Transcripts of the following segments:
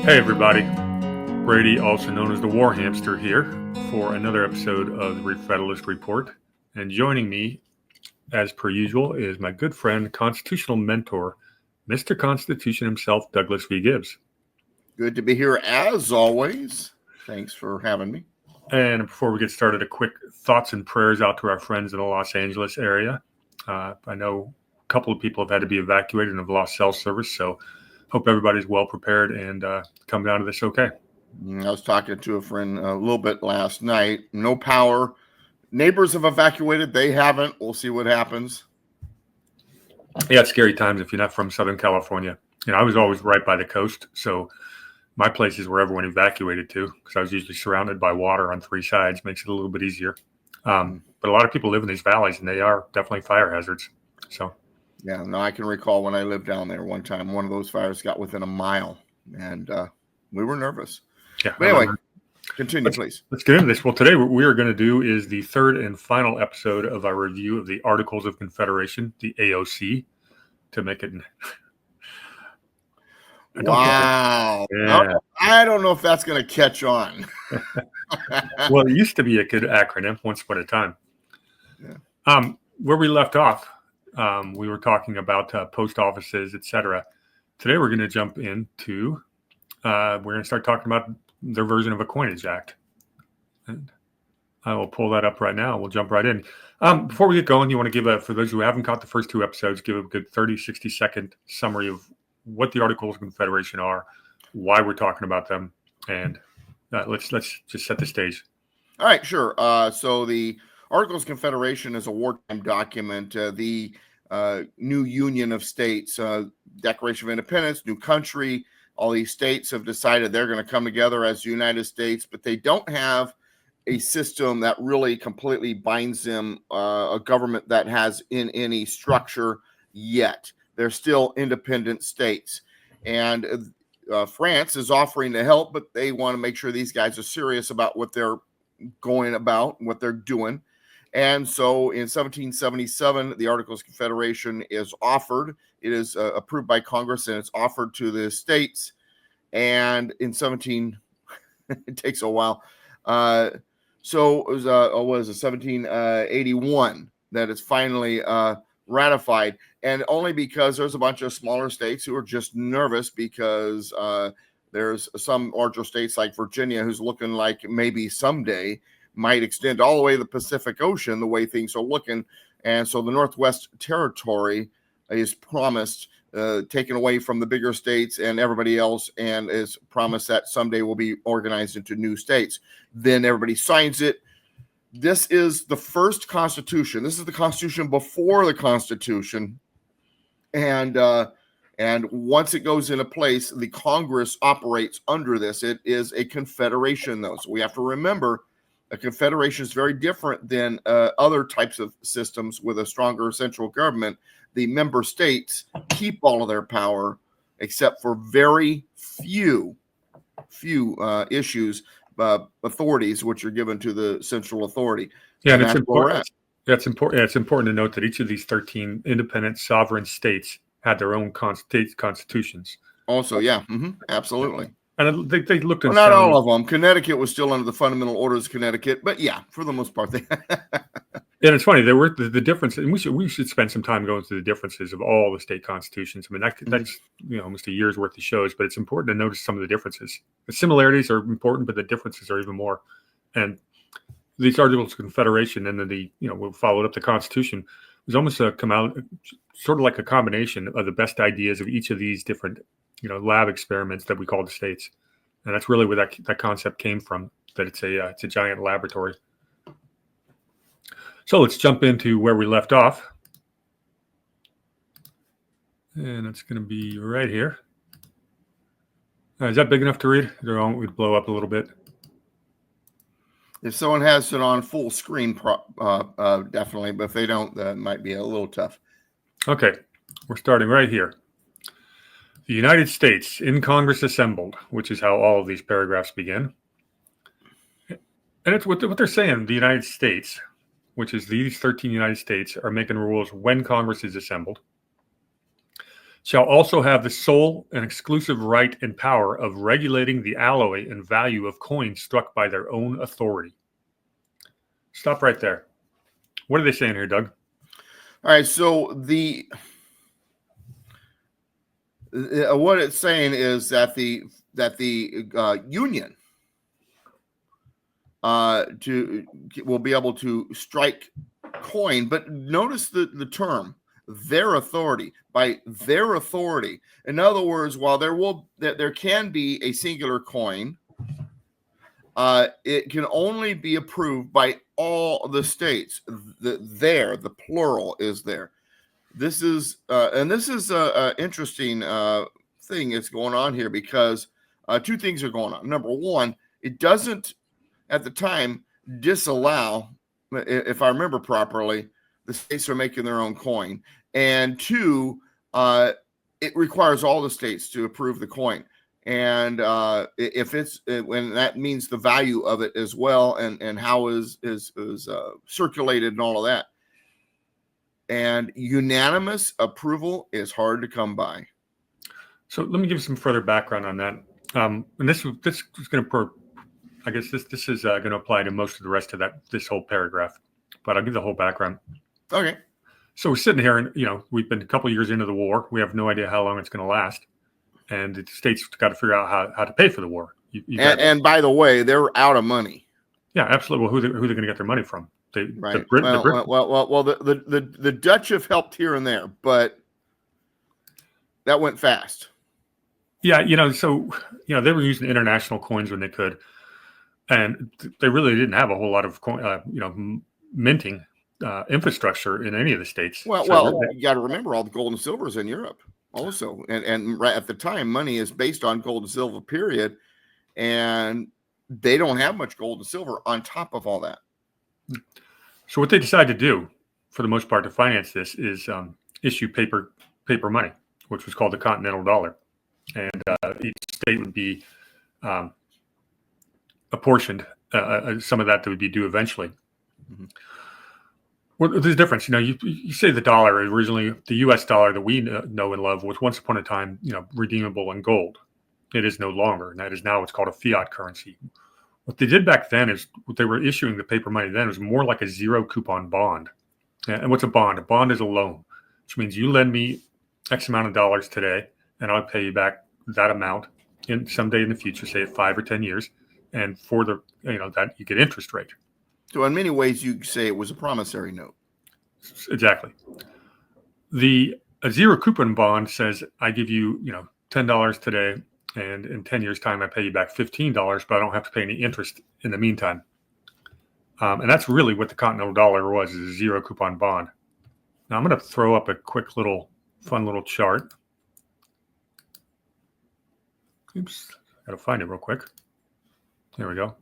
Hey everybody, Brady, also known as the War Hamster, here for another episode of the Re-Federalist Report. And joining me, as per usual, is my good friend, constitutional mentor, Mr. Constitution himself, Douglas V. Gibbs. Good to be here as always. Thanks for having me. And before we get started, a quick thoughts and prayers out to our friends in the Los Angeles area. I know a couple of people have had to be evacuated and have lost cell service, so hope everybody's well prepared and come down to this okay. I was talking to a friend a little bit last night. No power. Neighbors have evacuated. They haven't. We'll see what happens. Yeah, it's scary times if you're not from Southern California. You know, I was always right by the coast, so my place is where everyone evacuated to because I was usually surrounded by water on three sides. Makes it a little bit easier. But a lot of people live in these valleys, and they are definitely fire hazards. So. Yeah, no, I can recall when I lived down there one time, one of those fires got within a mile, and we were nervous. Yeah. But anyway, continue, please. Let's get into this. Well, today what we are going to do is the third and final episode of our review of the Articles of Confederation, the AOC, to make it. Wow. Yeah. I don't know if that's going to catch on. Well, it used to be a good acronym once upon a time. Yeah. Where we left off, we were talking about post offices, etc. Today, we're going to jump into, we're going to start talking about their version of a Coinage Act. And I will pull that up right now. We'll jump right in. Before we get going, you want to give for those who haven't caught the first two episodes, give a good 30, 60-second summary of what the Articles of Confederation are, why we're talking about them, and let's just set the stage. All right, sure. So the Articles of Confederation is a wartime document. The new union of states, Declaration of Independence, new country, all these states have decided they're going to come together as the United States, but they don't have a system that really completely binds them, a government that has in any structure yet. They're still independent states. And France is offering to help, but they want to make sure these guys are serious about what they're going about, what they're doing. And so in 1777, the Articles of Confederation is offered. It is approved by Congress, and it's offered to the states. And in it takes a while. So it was, 1781 that it's finally ratified, and only because there's a bunch of smaller states who are just nervous because there's some larger states like Virginia who's looking like maybe someday might extend all the way to the Pacific Ocean the way things are looking. And so the Northwest Territory is promised taken away from the bigger states and everybody else, and is promised that someday will be organized into new states. Then everybody signs it. This is the first constitution. This is the constitution before the Constitution. And once it goes into place, the Congress operates under this. It is a confederation, though. So we have to remember a confederation is very different than other types of systems with a stronger central government. The member states keep all of their power except for very few issues, authorities, which are given to the central authority. Yeah, and it's important. It's important to note that each of these 13 independent sovereign states had their own constitutions. Also, yeah, absolutely. And they looked at not all of them. Connecticut was still under the Fundamental Orders of Connecticut, but yeah, for the most part, they. And it's funny, there were the differences, and we should spend some time going through the differences of all the state constitutions. I mean, that's almost a year's worth of shows, but it's important to notice some of the differences. The similarities are important, but the differences are even more. And these Articles of Confederation, and then we followed up the Constitution, was almost come out sort of like a combination of the best ideas of each of these different lab experiments that we call the states. And that's really where that concept came from, that it's a giant laboratory. So let's jump into where we left off. And it's going to be right here. Is that big enough to read? We'd blow up a little bit. If someone has it on full screen, definitely. But if they don't, that might be a little tough. Okay, we're starting right here. The United States in Congress assembled, which is how all of these paragraphs begin. And it's what they're saying. The United States, which is these 13 United States, are making rules when Congress is assembled. shall also have the sole and exclusive right and power of regulating the alloy and value of coins struck by their own authority. Stop right there. What are they saying here, Doug? All right, so what it's saying is that the union will be able to strike coin, but notice the term, their authority, by their authority. In other words, while there can be a singular coin, it can only be approved by all the states. The plural is there. This is a interesting thing that's going on here, because two things are going on. Number one, it doesn't at the time disallow, if I remember properly, the states are making their own coin, and two, it requires all the states to approve the coin. And if it's when that means the value of it as well, and how is circulated and all of that, and unanimous approval is hard to come by. So let me give you some further background on that. And this is going to, I guess this is going to apply to most of the rest of this whole paragraph, but I'll give the whole background. Okay. So we're sitting here, and we've been a couple of years into the war. We have no idea how long it's going to last. And the states got to figure out how to pay for the war. And by the way, they're out of money. Yeah, absolutely. Well, who are they going to get their money from? Right. The Dutch have helped here and there, but that went fast. Yeah, so they were using international coins when they could, and they really didn't have a whole lot of minting infrastructure in any of the states. Well, you got to remember all the gold and silvers in Europe. Also, and right at the time, money is based on gold and silver, period, and they don't have much gold and silver on top of all that. So what they decided to do, for the most part, to finance this is issue paper money, which was called the Continental Dollar, and each state would be apportioned some of that would be due eventually. Mm-hmm. Well, there's a difference. You say the dollar originally, the U.S. dollar that we know and love was once upon a time, redeemable in gold. It is no longer, and that is now what's called a fiat currency. What they did back then is what they were issuing the paper money then was more like a zero coupon bond. And what's a bond? A bond is a loan, which means you lend me X amount of dollars today, and I'll pay you back that amount in someday in the future, say 5 or 10 years, and for the that you get interest rate. So in many ways, you say it was a promissory note. Exactly. A zero coupon bond says I give you $10 today, and in 10 years' time I pay you back $15, but I don't have to pay any interest in the meantime. And that's really what the Continental Dollar was, is a zero coupon bond. Now I'm going to throw up a quick fun little chart. Oops, got to find it real quick. There we go.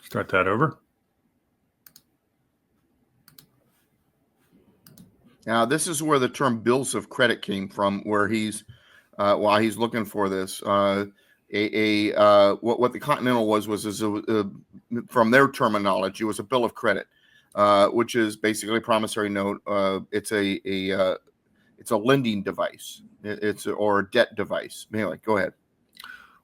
Start that over. Now, this is where the term bills of credit came from, where he's, while he's looking for this, what the Continental was from their terminology, was a bill of credit, which is basically a promissory note. It's a lending device. Or a debt device. Anyway, go ahead.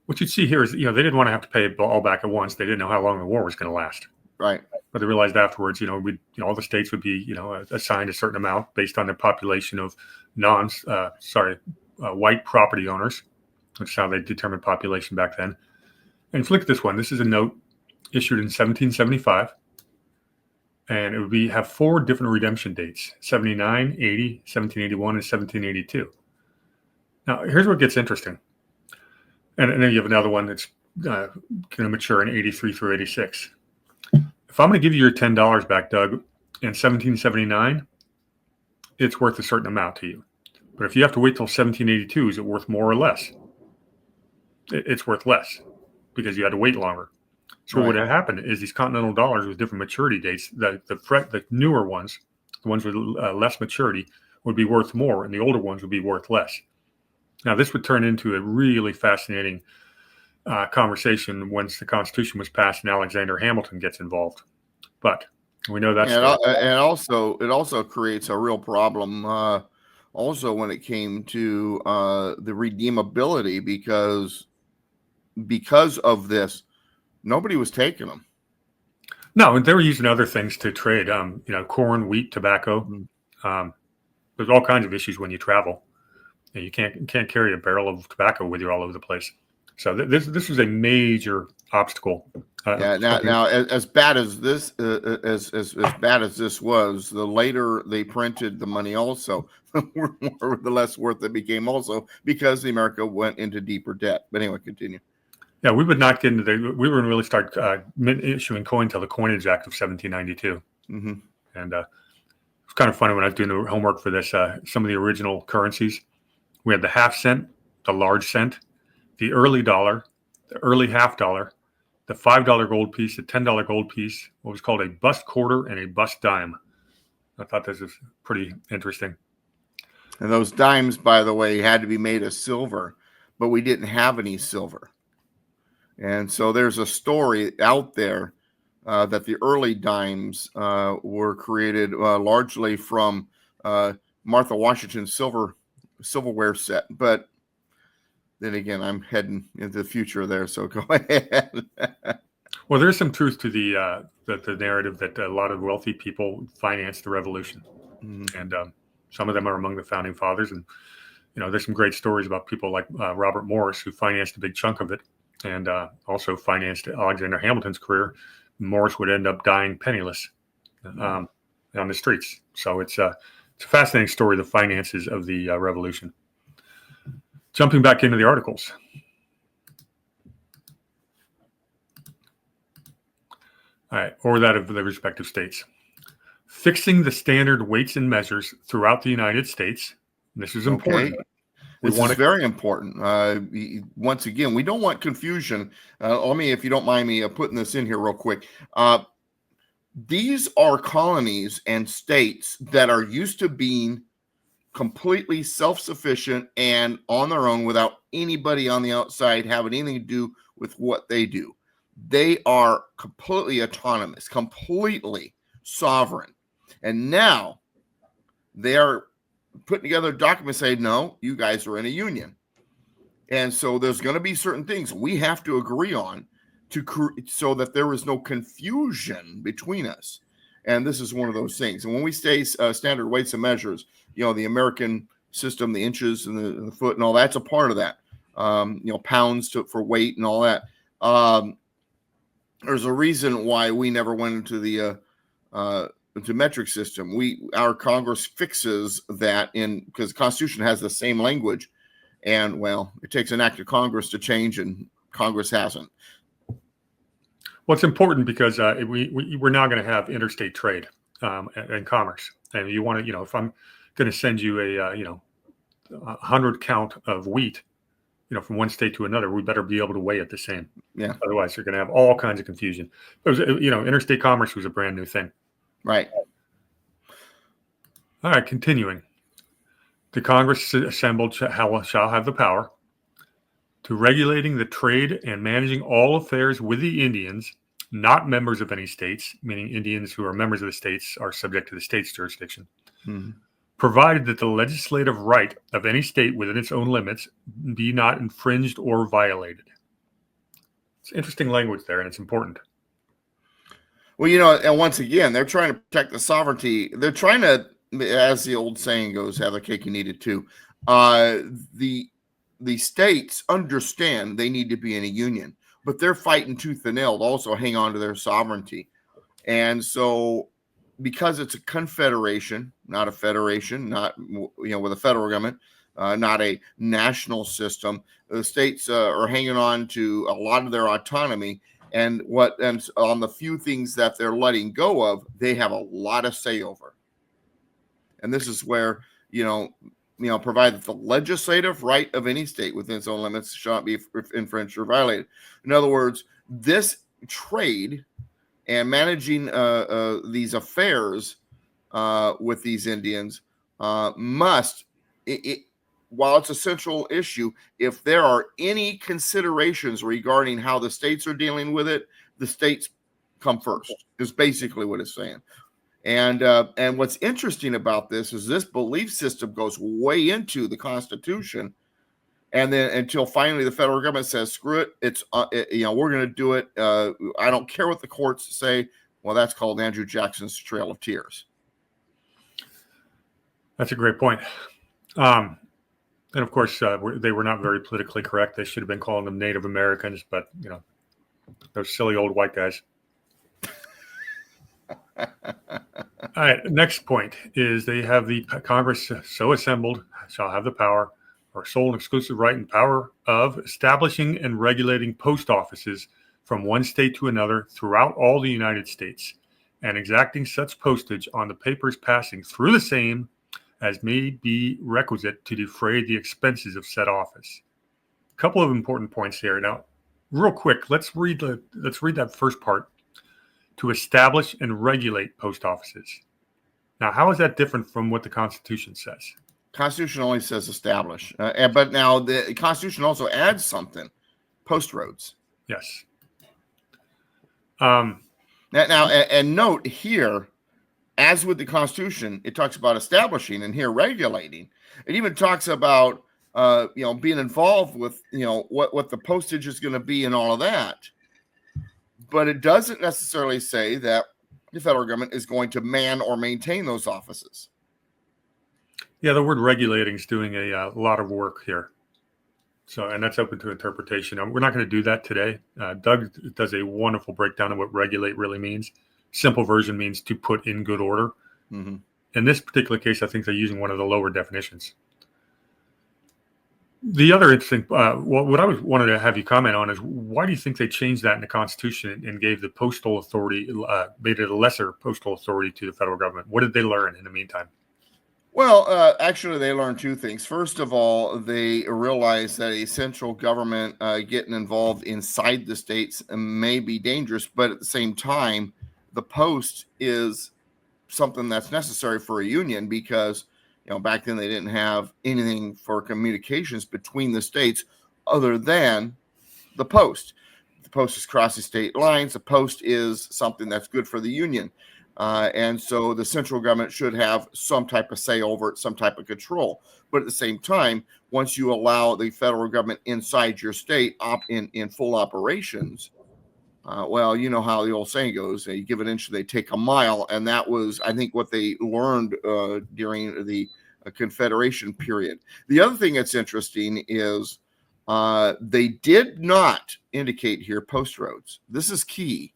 What you'd see here is, they didn't want to have to pay it all back at once. They didn't know how long the war was going to last. Right. But they realized afterwards, all the states would be, assigned a certain amount based on their population of white property owners, which is how they determined population back then. And if you look at this one, this is a note issued in 1775, and it would have 4 different redemption dates: 79, 80, 1781, and 1782. Now, here's what gets interesting. And then you have another one that's going to mature in 83 through 86. If I'm going to give you your $10 back, Doug, in 1779, it's worth a certain amount to you. But if you have to wait till 1782, is it worth more or less? It's worth less because you had to wait longer. So what would have happened is these Continental dollars with different maturity dates, the newer ones, the ones with less maturity, would be worth more, and the older ones would be worth less. Now, this would turn into a really fascinating conversation once the Constitution was passed and Alexander Hamilton gets involved. But We know that. And it also creates a real problem. Also, when it came to the redeemability, because of this, nobody was taking them. No, and they were using other things to trade. Corn, wheat, tobacco. There's all kinds of issues when you travel. You can't carry a barrel of tobacco with you all over the place. So this was a major obstacle. Now, as bad as this as bad as this was, the later they printed the money, also the less worth it became, also because the America went into deeper debt. But anyway, continue. Yeah, we would not get into we wouldn't really start issuing coin until the Coinage Act of 1792. And it's kind of funny when I was doing the homework for this. Some of the original currencies, we had the half cent, the large cent, the early dollar, the early half dollar, the $5 gold piece, the $10 gold piece, what was called a bust quarter, and a bust dime. I thought this was pretty interesting. And those dimes, by the way, had to be made of silver, but we didn't have any silver. And so there's a story out there that the early dimes were created largely from Martha Washington's silverware set. But then again, I'm heading into the future there, so go ahead. Well, there's some truth to the narrative that a lot of wealthy people financed the revolution, and some of them are among the founding fathers. And there's some great stories about people like Robert Morris, who financed a big chunk of it, and also financed Alexander Hamilton's career. Morris would end up dying penniless on the streets. So it's a fascinating story, the finances of the revolution. Jumping back into the articles. All right, or that of the respective states. Fixing the standard weights and measures throughout the United States. This is important. Okay. This is very important. Once again, we don't want confusion. Let me, if you don't mind me putting this in here real quick. These are colonies and states that are used to being completely self-sufficient and on their own without anybody on the outside having anything to do with what they do. They are completely autonomous, completely sovereign. And now they are putting together documents saying, no, you guys are in a union. And so there's going to be certain things we have to agree on so that there is no confusion between us. And this is one of those things. And when we say standard weights and measures, the American system, the inches and the foot and all that's a part of that. Pounds for weight and all that. There's a reason why we never went into the metric system. Our Congress fixes that because the Constitution has the same language, and it takes an act of Congress to change, and Congress hasn't. Well, it's important because we're now going to have interstate trade and commerce, and you want to, if I'm going to send you a 100 count of wheat, from one state to another, we better be able to weigh it the same. Yeah. Otherwise, you're going to have all kinds of confusion. Interstate commerce was a brand new thing. Right. All right, continuing. The Congress assembled shall have the power to regulating the trade and managing all affairs with the Indians, not members of any states, meaning Indians who are members of the states are subject to the state's jurisdiction, provided that the legislative right of any state within its own limits be not infringed or violated. It's interesting language there, and it's important. Well, and once again, they're trying to protect the sovereignty. They're trying to, as the old saying goes, have the cake and eat it too. The states understand they need to be in a union, but they're fighting tooth and nail to also hang on to their sovereignty. And so, because it's a confederation, not a federation, not with a federal government, not a national system, the states are hanging on to a lot of their autonomy. And on the few things that they're letting go of, they have a lot of say over. And this is where, provided the legislative right of any state within its own limits shall not be infringed or violated. In other words, this trade and managing these affairs with these Indians must, while it's a central issue, if there are any considerations regarding how the states are dealing with it, the states come first, is basically what it's saying. And what's interesting about this is this belief system goes way into the Constitution, and then until finally the federal government says, "Screw it, it's we're going to do it. I don't care what the courts say." Well, that's called Andrew Jackson's Trail of Tears. That's a great point. And of course, they were not very politically correct. They should have been calling them Native Americans, but those silly old white guys. All right. Next point is they have the Congress so assembled shall have the power or sole and exclusive right and power of establishing and regulating post offices from one state to another throughout all the United States, and exacting such postage on the papers passing through the same as may be requisite to defray the expenses of said office. A couple of important points here. Now, real quick, let's read that first part. To establish and regulate post offices. Now, how is that different from what the Constitution says? Constitution only says establish, but now the Constitution also adds something: post roads. Yes. Now, and note here, as with the Constitution, it talks about establishing, and here regulating. It even talks about being involved with what the postage is going to be and all of that. But it doesn't necessarily say that the federal government is going to man or maintain those offices. Yeah, the word regulating is doing a lot of work here. So, and that's open to interpretation. We're not going to do that today. Doug does a wonderful breakdown of what regulate really means. Simple version means to put in good order. Mm-hmm. In this particular case, I think they're using one of the lower definitions. The other interesting, what I wanted to have you comment on is, why do you think they changed that in the Constitution and gave the postal authority, made it a lesser postal authority to the federal government? What did they learn in the meantime? Well, actually, they learned two things. First of all, they realized that a central government getting involved inside the states may be dangerous, but at the same time, the post is something that's necessary for a union because back then they didn't have anything for communications between the states other than the post. The post is crossing state lines. The post is something that's good for the union. And so the central government should have some type of say over it, some type of control. But at the same time, once you allow the federal government inside your state in full operations, well, you know how the old saying goes, you give an inch, they take a mile. And that was, I think, what they learned during the Confederation period. The other thing that's interesting is they did not indicate here post roads. This is key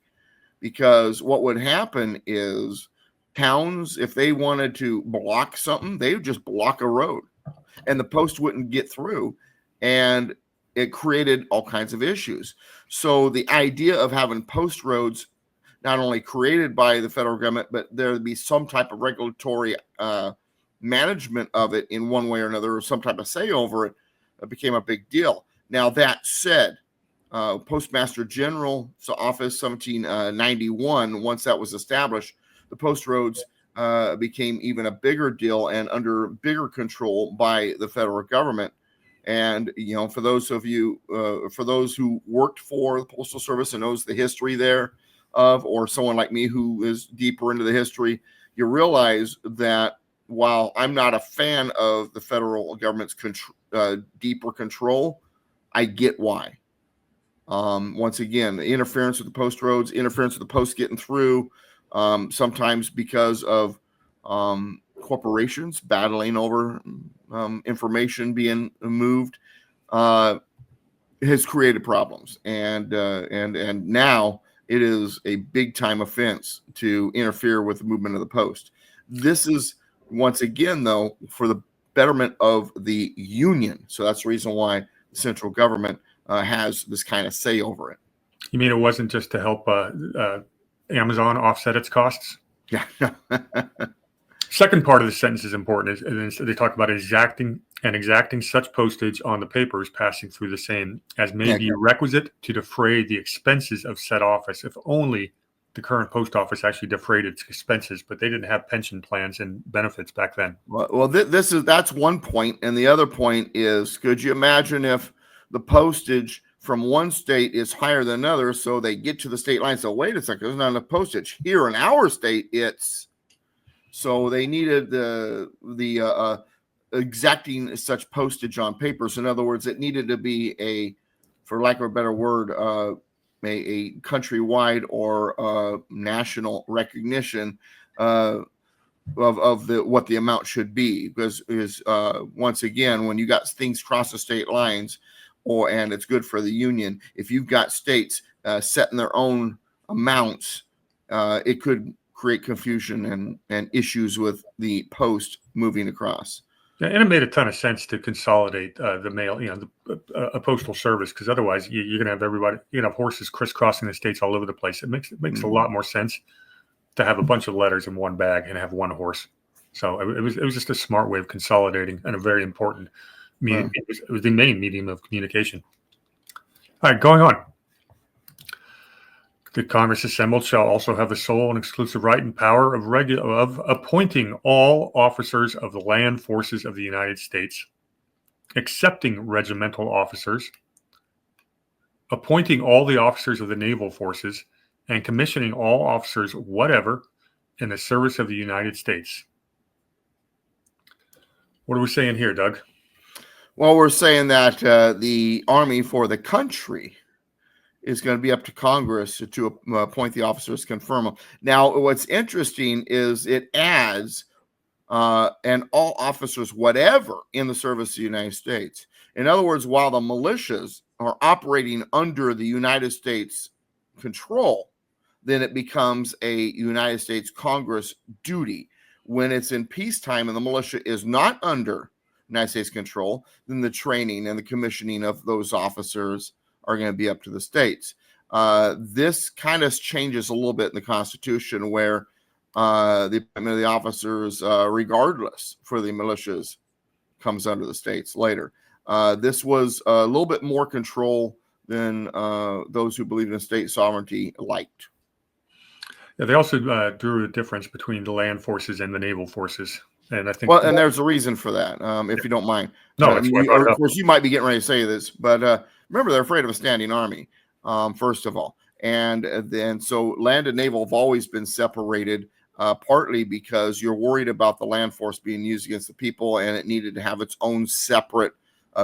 because what would happen is towns, if they wanted to block something, they would just block a road and the post wouldn't get through. And it created all kinds of issues. So the idea of having post roads, not only created by the federal government, but there would be some type of regulatory management of it in one way or another, or some type of say over it, became a big deal. Now, that said, Postmaster General's office, 1791, once that was established, the post roads became even a bigger deal and under bigger control by the federal government. And, for those of you, for those who worked for the Postal Service and knows the history there of, or someone like me who is deeper into the history, you realize that while I'm not a fan of the federal government's deeper control, I get why. Once again, the interference with the post roads, interference with the post getting through, sometimes because of corporations battling over information being moved, has created problems, and now it is a big time offense to interfere with the movement of the post. This is once again, though, for the betterment of the union. So that's the reason why the central government has this kind of say over it. You mean it wasn't just to help Amazon offset its costs? Yeah. Second part of the sentence is important. Is they talk about exacting such postage on the papers passing through the same as may be requisite to defray the expenses of said office. If only the current post office actually defrayed its expenses, but they didn't have pension plans and benefits back then. Well, that's one point, and the other point is, could you imagine if the postage from one state is higher than another. So they get to the state line. So wait a second, there's not enough postage here in our state. So they needed the exacting such postage on papers. In other words, it needed to be for lack of a better word, a countrywide or national recognition of what the amount should be, because once again, when you got things cross the state lines, and it's good for the union, if you've got states setting their own amounts, it could create confusion and issues with the post moving across. Yeah, and it made a ton of sense to consolidate the mail, a postal service, because otherwise you're going to have everybody, have horses crisscrossing the states all over the place. It makes a lot more sense to have a bunch of letters in one bag and have one horse. So it was just a smart way of consolidating and a very important medium. It was the main medium of communication. All right, going on. The Congress assembled shall also have the sole and exclusive right and power of appointing all officers of the land forces of the United States, excepting regimental officers, appointing all the officers of the naval forces, and commissioning all officers whatever in the service of the United States. What are we saying here, Doug? Well, we're saying that the Army for the country is going to be up to Congress to appoint the officers, confirm them. Now, what's interesting is it adds and all officers, whatever, in the service of the United States. In other words, while the militias are operating under the United States control, then it becomes a United States Congress duty. When it's in peacetime and the militia is not under United States control, then the training and the commissioning of those officers are going to be up to the states. This kind of changes a little bit in the Constitution, where the appointment of the officers, regardless for the militias, comes under the states later. This was a little bit more control than those who believe in state sovereignty liked. Yeah, they also drew a difference between the land forces and the naval forces. And I think, and there's a reason for that, if you don't mind. No, of course, you might be getting ready to say this, but remember, they're afraid of a standing army, first of all. And then, so land and naval have always been separated, partly because you're worried about the land force being used against the people, and it needed to have its own separate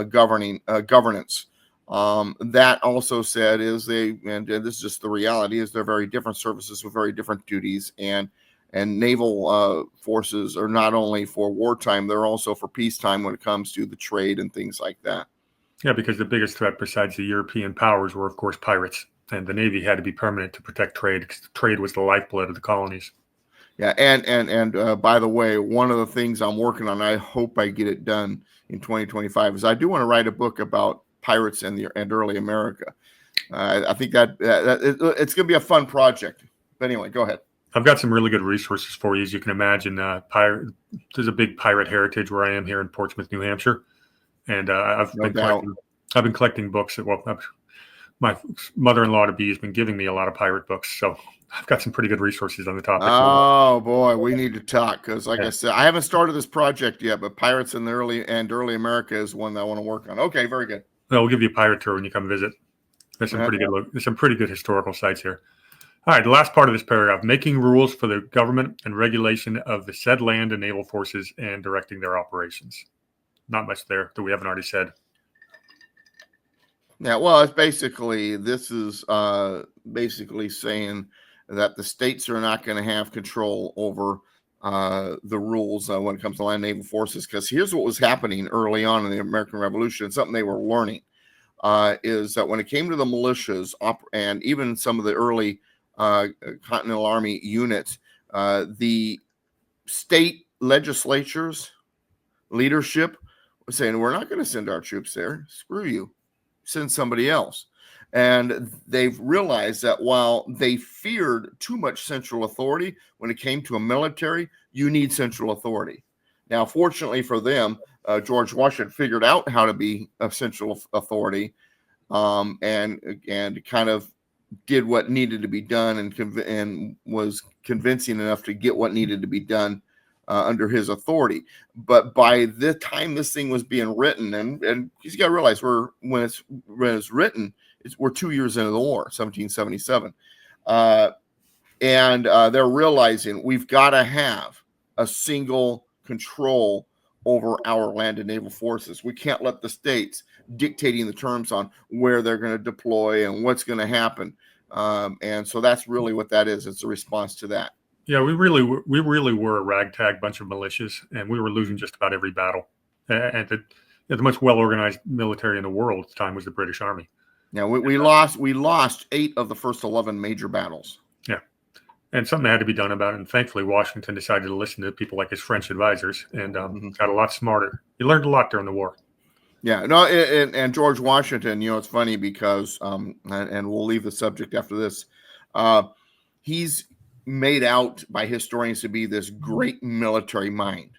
governance. That also said is and this is just the reality, is they're very different services with very different duties, and naval forces are not only for wartime, they're also for peacetime when it comes to the trade and things like that. Yeah, because the biggest threat besides the European powers were, of course, pirates, and the Navy had to be permanent to protect trade, because trade was the lifeblood of the colonies. Yeah, and by the way, one of the things I'm working on, I hope I get it done in 2025, is I do want to write a book about pirates and early America. I think that it's going to be a fun project. But anyway, go ahead. I've got some really good resources for you, as you can imagine. There's a big pirate heritage where I am here in Portsmouth, New Hampshire, and I've been collecting books. My mother-in-law to be has been giving me a lot of pirate books, so I've got some pretty good resources on the topic. Oh boy, we need to talk, because, like I said, I haven't started this project yet, but pirates in the early America is one that I want to work on. Okay, very good. Well, we'll give you a pirate tour when you come visit. There's some pretty good historical sites here. All right, the last part of this paragraph: making rules for the government and regulation of the said land and naval forces and directing their operations. Not much there that we haven't already said. Yeah, well, it's basically saying that the states are not going to have control over the rules when it comes to land naval forces. Because here's what was happening early on in the American Revolution, something they were learning, is that when it came to the militias and even some of the early Continental Army units, the state legislatures, leadership was saying, we're not going to send our troops there. Screw you. Send somebody else. And they've realized that while they feared too much central authority, when it came to a military, you need central authority. Now, fortunately for them, George Washington figured out how to be a central authority, and kind of did what needed to be done, and was convincing enough to get what needed to be done under his authority. But by the time this thing was being written, and you got to realize when it's written, we're 2 years into the war, 1777. And they're realizing we've got to have a single control over our land and naval forces. We can't let the states dictating the terms on where they're going to deploy and what's going to happen. And so that's really what that is. It's a response to that. Yeah, we really were a ragtag bunch of militias, and we were losing just about every battle. And the most well-organized military in the world at the time was the British Army. Yeah, we lost 8 of the first 11 major battles. Yeah, and something had to be done about it. And thankfully, Washington decided to listen to people like his French advisors and got a lot smarter. He learned a lot during the war. Yeah, no, and George Washington, it's funny because, and we'll leave the subject after this. He's made out by historians to be this great military mind.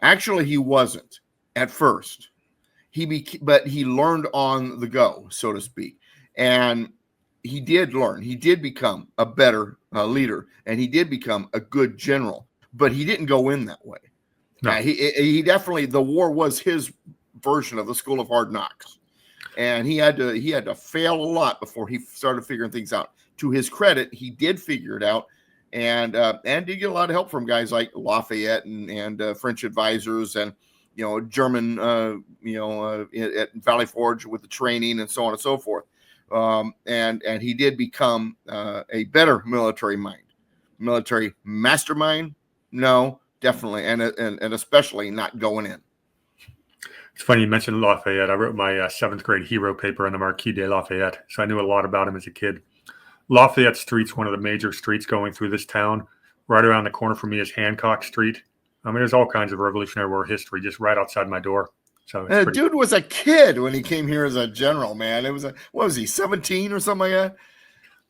Actually, he wasn't at first. But he learned on the go, so to speak, and he did learn. He did become a better leader, and he did become a good general. But he didn't go in that way. No. He definitely, the war was his version of the School of Hard Knocks, and he had to fail a lot before he started figuring things out. To his credit, he did figure it out, and did get a lot of help from guys like Lafayette and French advisors and German at Valley Forge with the training and so on and so forth. And he did become a better military mastermind. No, definitely, and especially not going in. It's funny you mentioned Lafayette. I wrote my 7th grade hero paper on the Marquis de Lafayette, so I knew a lot about him as a kid. Lafayette Street's one of the major streets going through this town. Right around the corner from me is Hancock Street. I mean, there's all kinds of Revolutionary War history just right outside my door. So the dude was a kid when he came here as a general, man. It was what was he, 17 or something like that?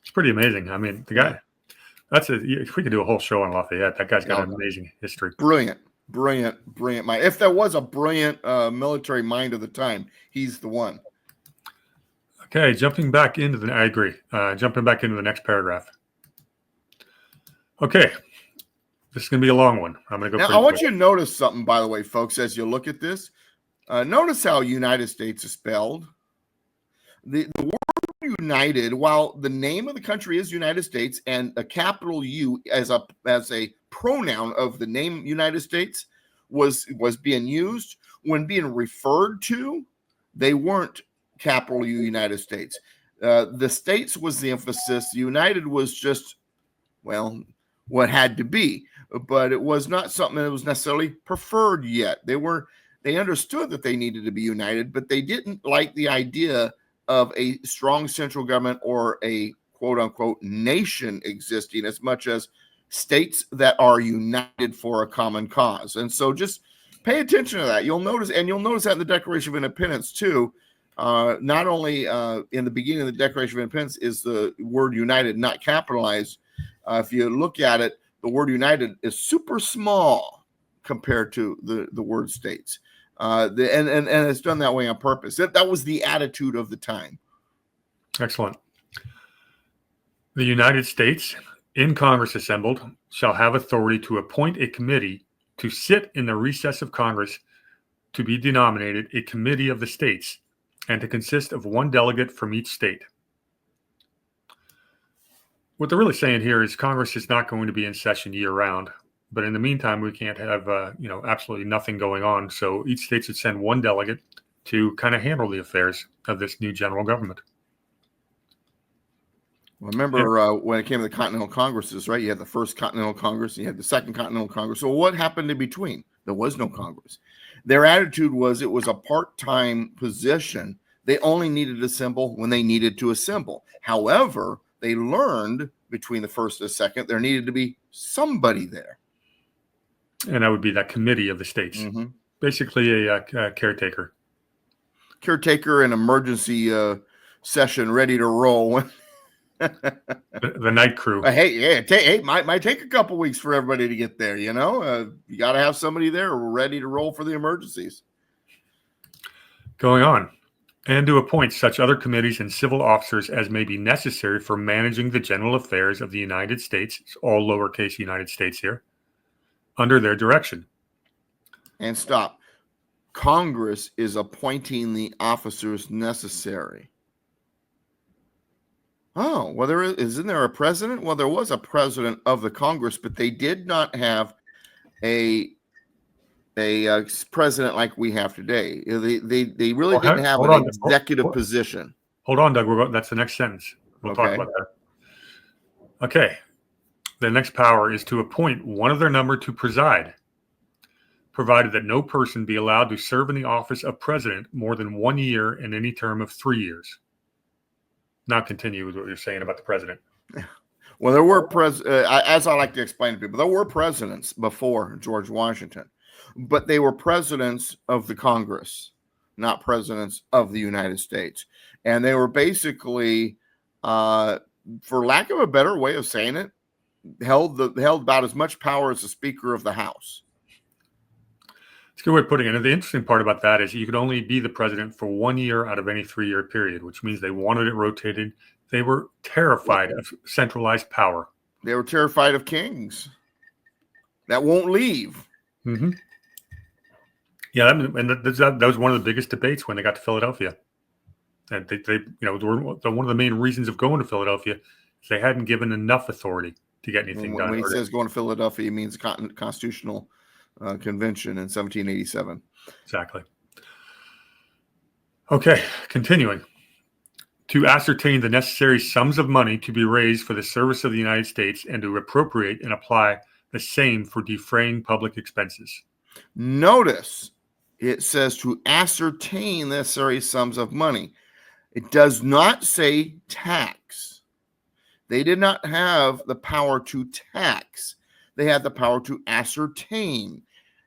It's pretty amazing. I mean, the guy, if we could do a whole show on Lafayette, that guy's got an amazing history. Brilliant mind. If there was a brilliant military mind of the time, he's the one. Okay, jumping back into the next paragraph. Okay. This is going to be a long one. I'm going to go. Now, I want you to notice something, by the way, folks, as you look at this. Notice how United States is spelled. The word United, while the name of the country is United States and a capital U as a pronoun of the name United States was being used, when being referred to, they weren't capital U United States. The states was the emphasis. United was just, what had to be. But it was not something that was necessarily preferred yet. They understood that they needed to be united, but they didn't like the idea of a strong central government or a quote unquote nation existing as much as states that are united for a common cause. And so just pay attention to that. You'll notice that in the Declaration of Independence too. Not only in the beginning of the Declaration of Independence is the word united not capitalized. If you look at it, the word united is super small compared to the word states. And it's done that way on purpose. That was the attitude of the time. Excellent. The United States, in Congress assembled, shall have authority to appoint a committee to sit in the recess of Congress to be denominated a committee of the states and to consist of one delegate from each state. What they're really saying here is Congress is not going to be in session year-round, but in the meantime, we can't have absolutely nothing going on. So each state should send one delegate to kind of handle the affairs of this new general government. Well, remember when it came to the Continental Congresses, right? You had the first Continental Congress, and you had the second Continental Congress. So what happened in between? There was no Congress. Their attitude was it was a part-time position. They only needed to assemble when they needed to assemble. However, they learned between the first and the second, there needed to be somebody there. And that would be that committee of the states. Mm-hmm. Basically a caretaker. Caretaker, an emergency session ready to roll. the night crew. Might take a couple weeks for everybody to get there, you got to have somebody there ready to roll for the emergencies. Going on. And to appoint such other committees and civil officers as may be necessary for managing the general affairs of the United States, all lowercase United States here, under their direction. And stop. Congress is appointing the officers necessary. Oh, well, isn't there a president? Well, there was a president of the Congress, but they did not have a president like we have today. They really didn't have an executive position. Hold on, Doug. That's the next sentence. We'll talk about that. Okay. The next power is to appoint one of their number to preside, provided that no person be allowed to serve in the office of president more than 1 year in any term of 3 years. Now continue with what you're saying about the president. Well, there were as I like to explain to people, there were presidents before George Washington, but they were presidents of the Congress, not presidents of the United States. And they were basically, for lack of a better way of saying it, held about as much power as the Speaker of the House. It's a good way of putting it. And the interesting part about that is you could only be the president for 1 year out of any 3-year period, which means they wanted it rotated. They were terrified of centralized power. They were terrified of kings that won't leave. Mm-hmm. Yeah, that was one of the biggest debates when they got to Philadelphia. And they one of the main reasons of going to Philadelphia is they hadn't given enough authority to get anything done. When he says going to Philadelphia, he means constitutional convention in 1787. Exactly. Okay, continuing. To ascertain the necessary sums of money to be raised for the service of the United States and to appropriate and apply the same for defraying public expenses. Notice it says to ascertain the necessary sums of money. It does not say tax. They did not have the power to tax. They had the power to ascertain.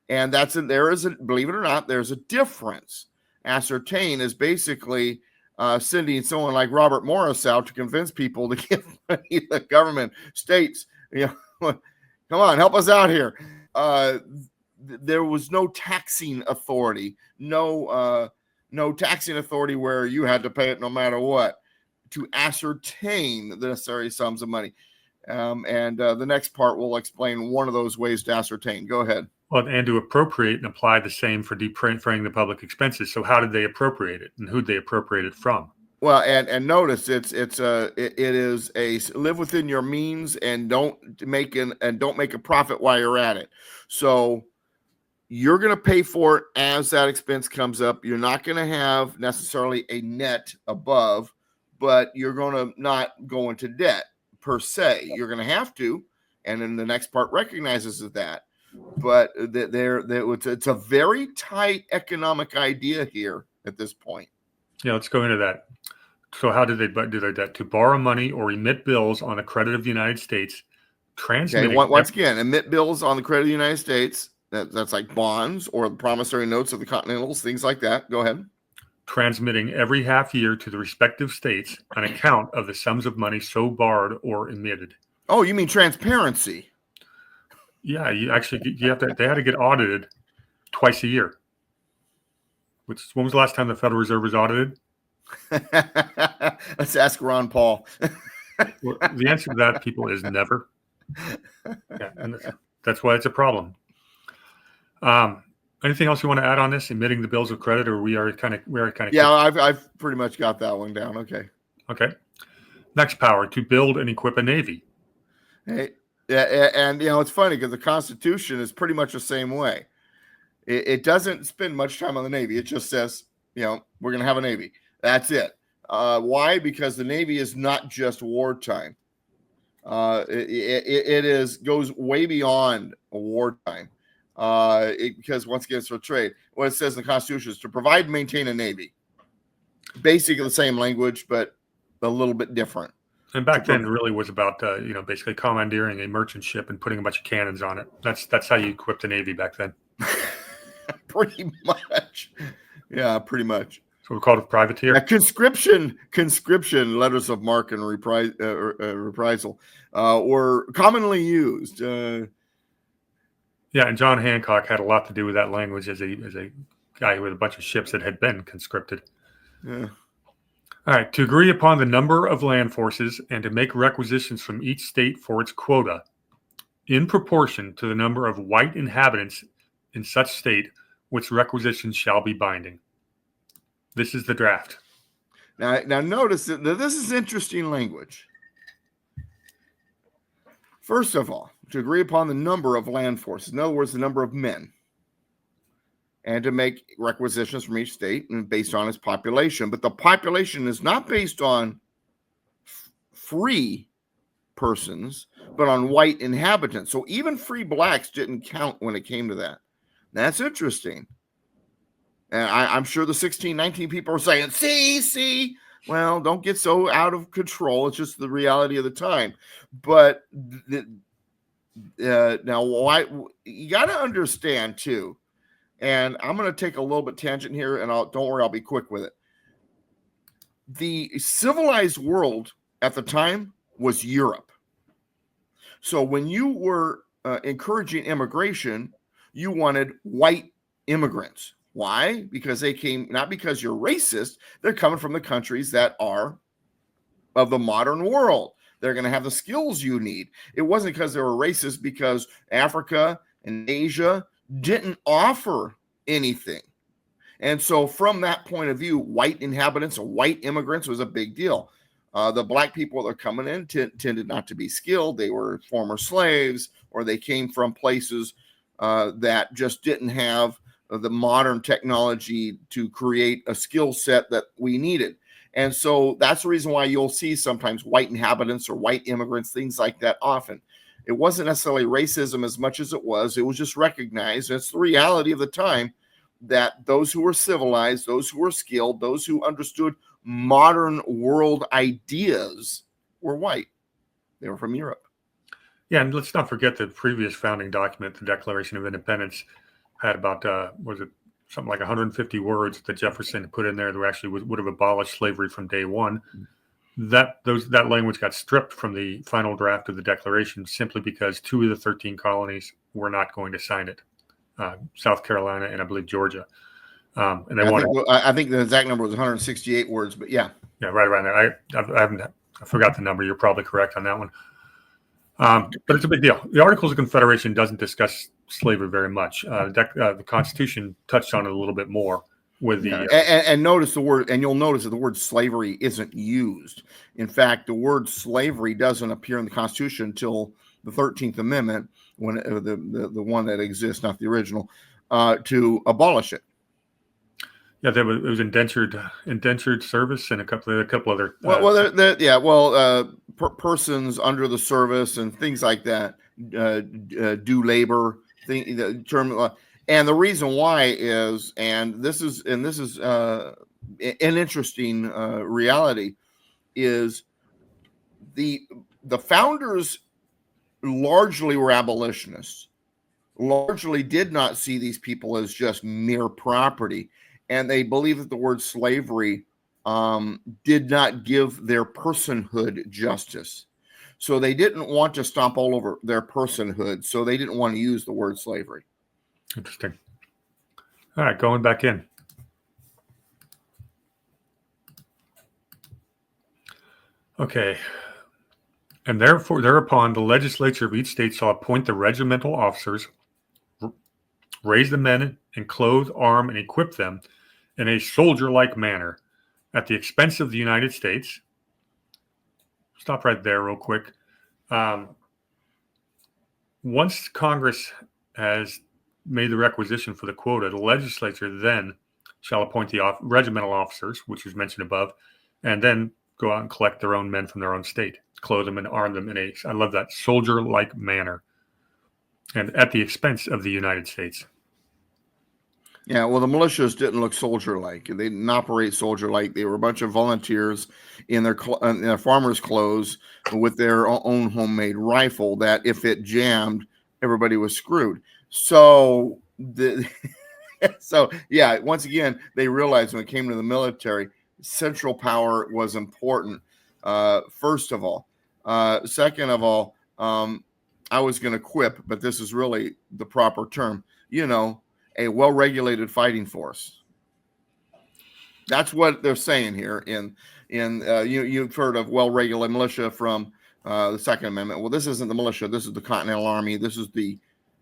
And believe it or not, there's a difference. Ascertain is basically sending someone like Robert Morris out to convince people to give money to the government, states, come on, help us out here. There was no taxing authority, no taxing authority where you had to pay it no matter what, to ascertain the necessary sums of money. And the next part will explain one of those ways to ascertain. Go ahead. Well, and to appropriate and apply the same for defraying the public expenses. So how did they appropriate it, and who'd they appropriate it from? Well, and notice it is a live within your means and don't make a profit while you're at it. So you're going to pay for it as that expense comes up. You're not going to have necessarily a net above, but you're going to not go into debt per se. You're going to have to, and then the next part recognizes that. But it's a very tight economic idea here at this point. Yeah, let's go into that. So how did they do their debt? To borrow money or emit bills on the credit of the United States, transmitting... Okay, once again, emit bills on the credit of the United States. That's like bonds or the promissory notes of the Continentals, things like that. Go ahead. Transmitting every half year to the respective states an account of the sums of money so borrowed or emitted. Oh, you mean transparency? Yeah, they had to get audited twice a year. When was the last time the Federal Reserve was audited? Let's ask Ron Paul. Well, the answer to that, people, is never. Yeah, and that's why it's a problem. Anything else you want to add on this? Emitting the bills of credit, or we are kind of. Yeah, I've pretty much got that one down. Okay. Next power, to build and equip a navy. Hey, yeah, and it's funny because the Constitution is pretty much the same way. It doesn't spend much time on the Navy. It just says, we're going to have a Navy. That's it. Why? Because the Navy is not just wartime. It goes way beyond wartime. Because once again, it's for trade. What it says in the Constitution is to provide and maintain a Navy. Basically the same language, but a little bit different. And back then, it really was about basically commandeering a merchant ship and putting a bunch of cannons on it. That's how you equipped the Navy back then. Pretty much, yeah, pretty much. So we called it privateer. Conscription, letters of marque and reprisal were commonly used. Yeah, and John Hancock had a lot to do with that language as a guy with a bunch of ships that had been conscripted. Yeah. All right, to agree upon the number of land forces and to make requisitions from each state for its quota, in proportion to the number of white inhabitants in such state, which requisitions shall be binding. This is the draft. Now notice that this is interesting language. First of all, to agree upon the number of land forces, in other words, the number of men, and to make requisitions from each state and based on its population. But the population is not based on free persons, but on white inhabitants. So even free blacks didn't count when it came to that. That's interesting. And I'm sure the 1619 people are saying, see, well, don't get so out of control. It's just the reality of the time. But now, why you got to understand too, and I'm going to take a little bit tangent here, and don't worry, I'll be quick with it. The civilized world at the time was Europe. So when you were encouraging immigration, you wanted white immigrants. Why? Because they came, not because you're racist, they're coming from the countries that are of the modern world. They're going to have the skills you need. It wasn't because they were racist, because Africa and Asia didn't offer anything. And so from that point of view, white inhabitants or white immigrants was a big deal. The black people that are coming in tended not to be skilled. They were former slaves, or they came from places that just didn't have the modern technology to create a skill set that we needed. And so that's the reason why you'll see sometimes white inhabitants or white immigrants, things like that often. It wasn't necessarily racism as much as it was just recognized. It's the reality of the time that those who were civilized, those who were skilled, those who understood modern world ideas were white. They were from Europe. Yeah, and let's not forget the previous founding document, the Declaration of Independence, had about, was it something like 150 words that Jefferson put in there that actually would have abolished slavery from day one. That language got stripped from the final draft of the Declaration simply because 2 of the 13 colonies were not going to sign it, South Carolina and I believe Georgia. And they I think the exact number was 168 words, but yeah. Yeah, right around there. I forgot the number. You're probably correct on that one. But it's a big deal. The Articles of Confederation doesn't discuss slavery very much. The Constitution touched on it a little bit more with the and notice the word, and you'll notice that the word slavery isn't used. In fact, the word slavery doesn't appear in the Constitution until the 13th Amendment, when the one that exists, not the original, to abolish it. Yeah, it was indentured service and a couple other. Persons under the service and things like that do labor thing. The term, and the reason why is, and this is an interesting reality, is the founders largely were abolitionists. Largely did not see these people as just mere property. And they believe that the word slavery did not give their personhood justice. So they didn't want to stomp all over their personhood. So they didn't want to use the word slavery. Interesting. All right, going back in. Okay. And thereupon the legislature of each state shall appoint the regimental officers, raise the men, and clothe, arm, and equip them in a soldier-like manner at the expense of the United States. Stop right there real quick. Once Congress has made the requisition for the quota, the legislature then shall appoint the regimental officers, which was mentioned above, and then go out and collect their own men from their own state, clothe them and arm them in a, I love that, soldier-like manner, and at the expense of the United States. Yeah, well, the militias didn't look soldier-like. They didn't operate soldier-like. They were a bunch of volunteers in their farmers' clothes with their own homemade rifle that if it jammed, everybody was screwed. So, once again, they realized when it came to the military, central power was important, first of all. Second of all, I was going to quip, but this is really the proper term, a well-regulated fighting force. That's what they're saying here. You've heard of well-regulated militia from the Second Amendment. Well, this isn't the militia. This is the Continental Army. This is the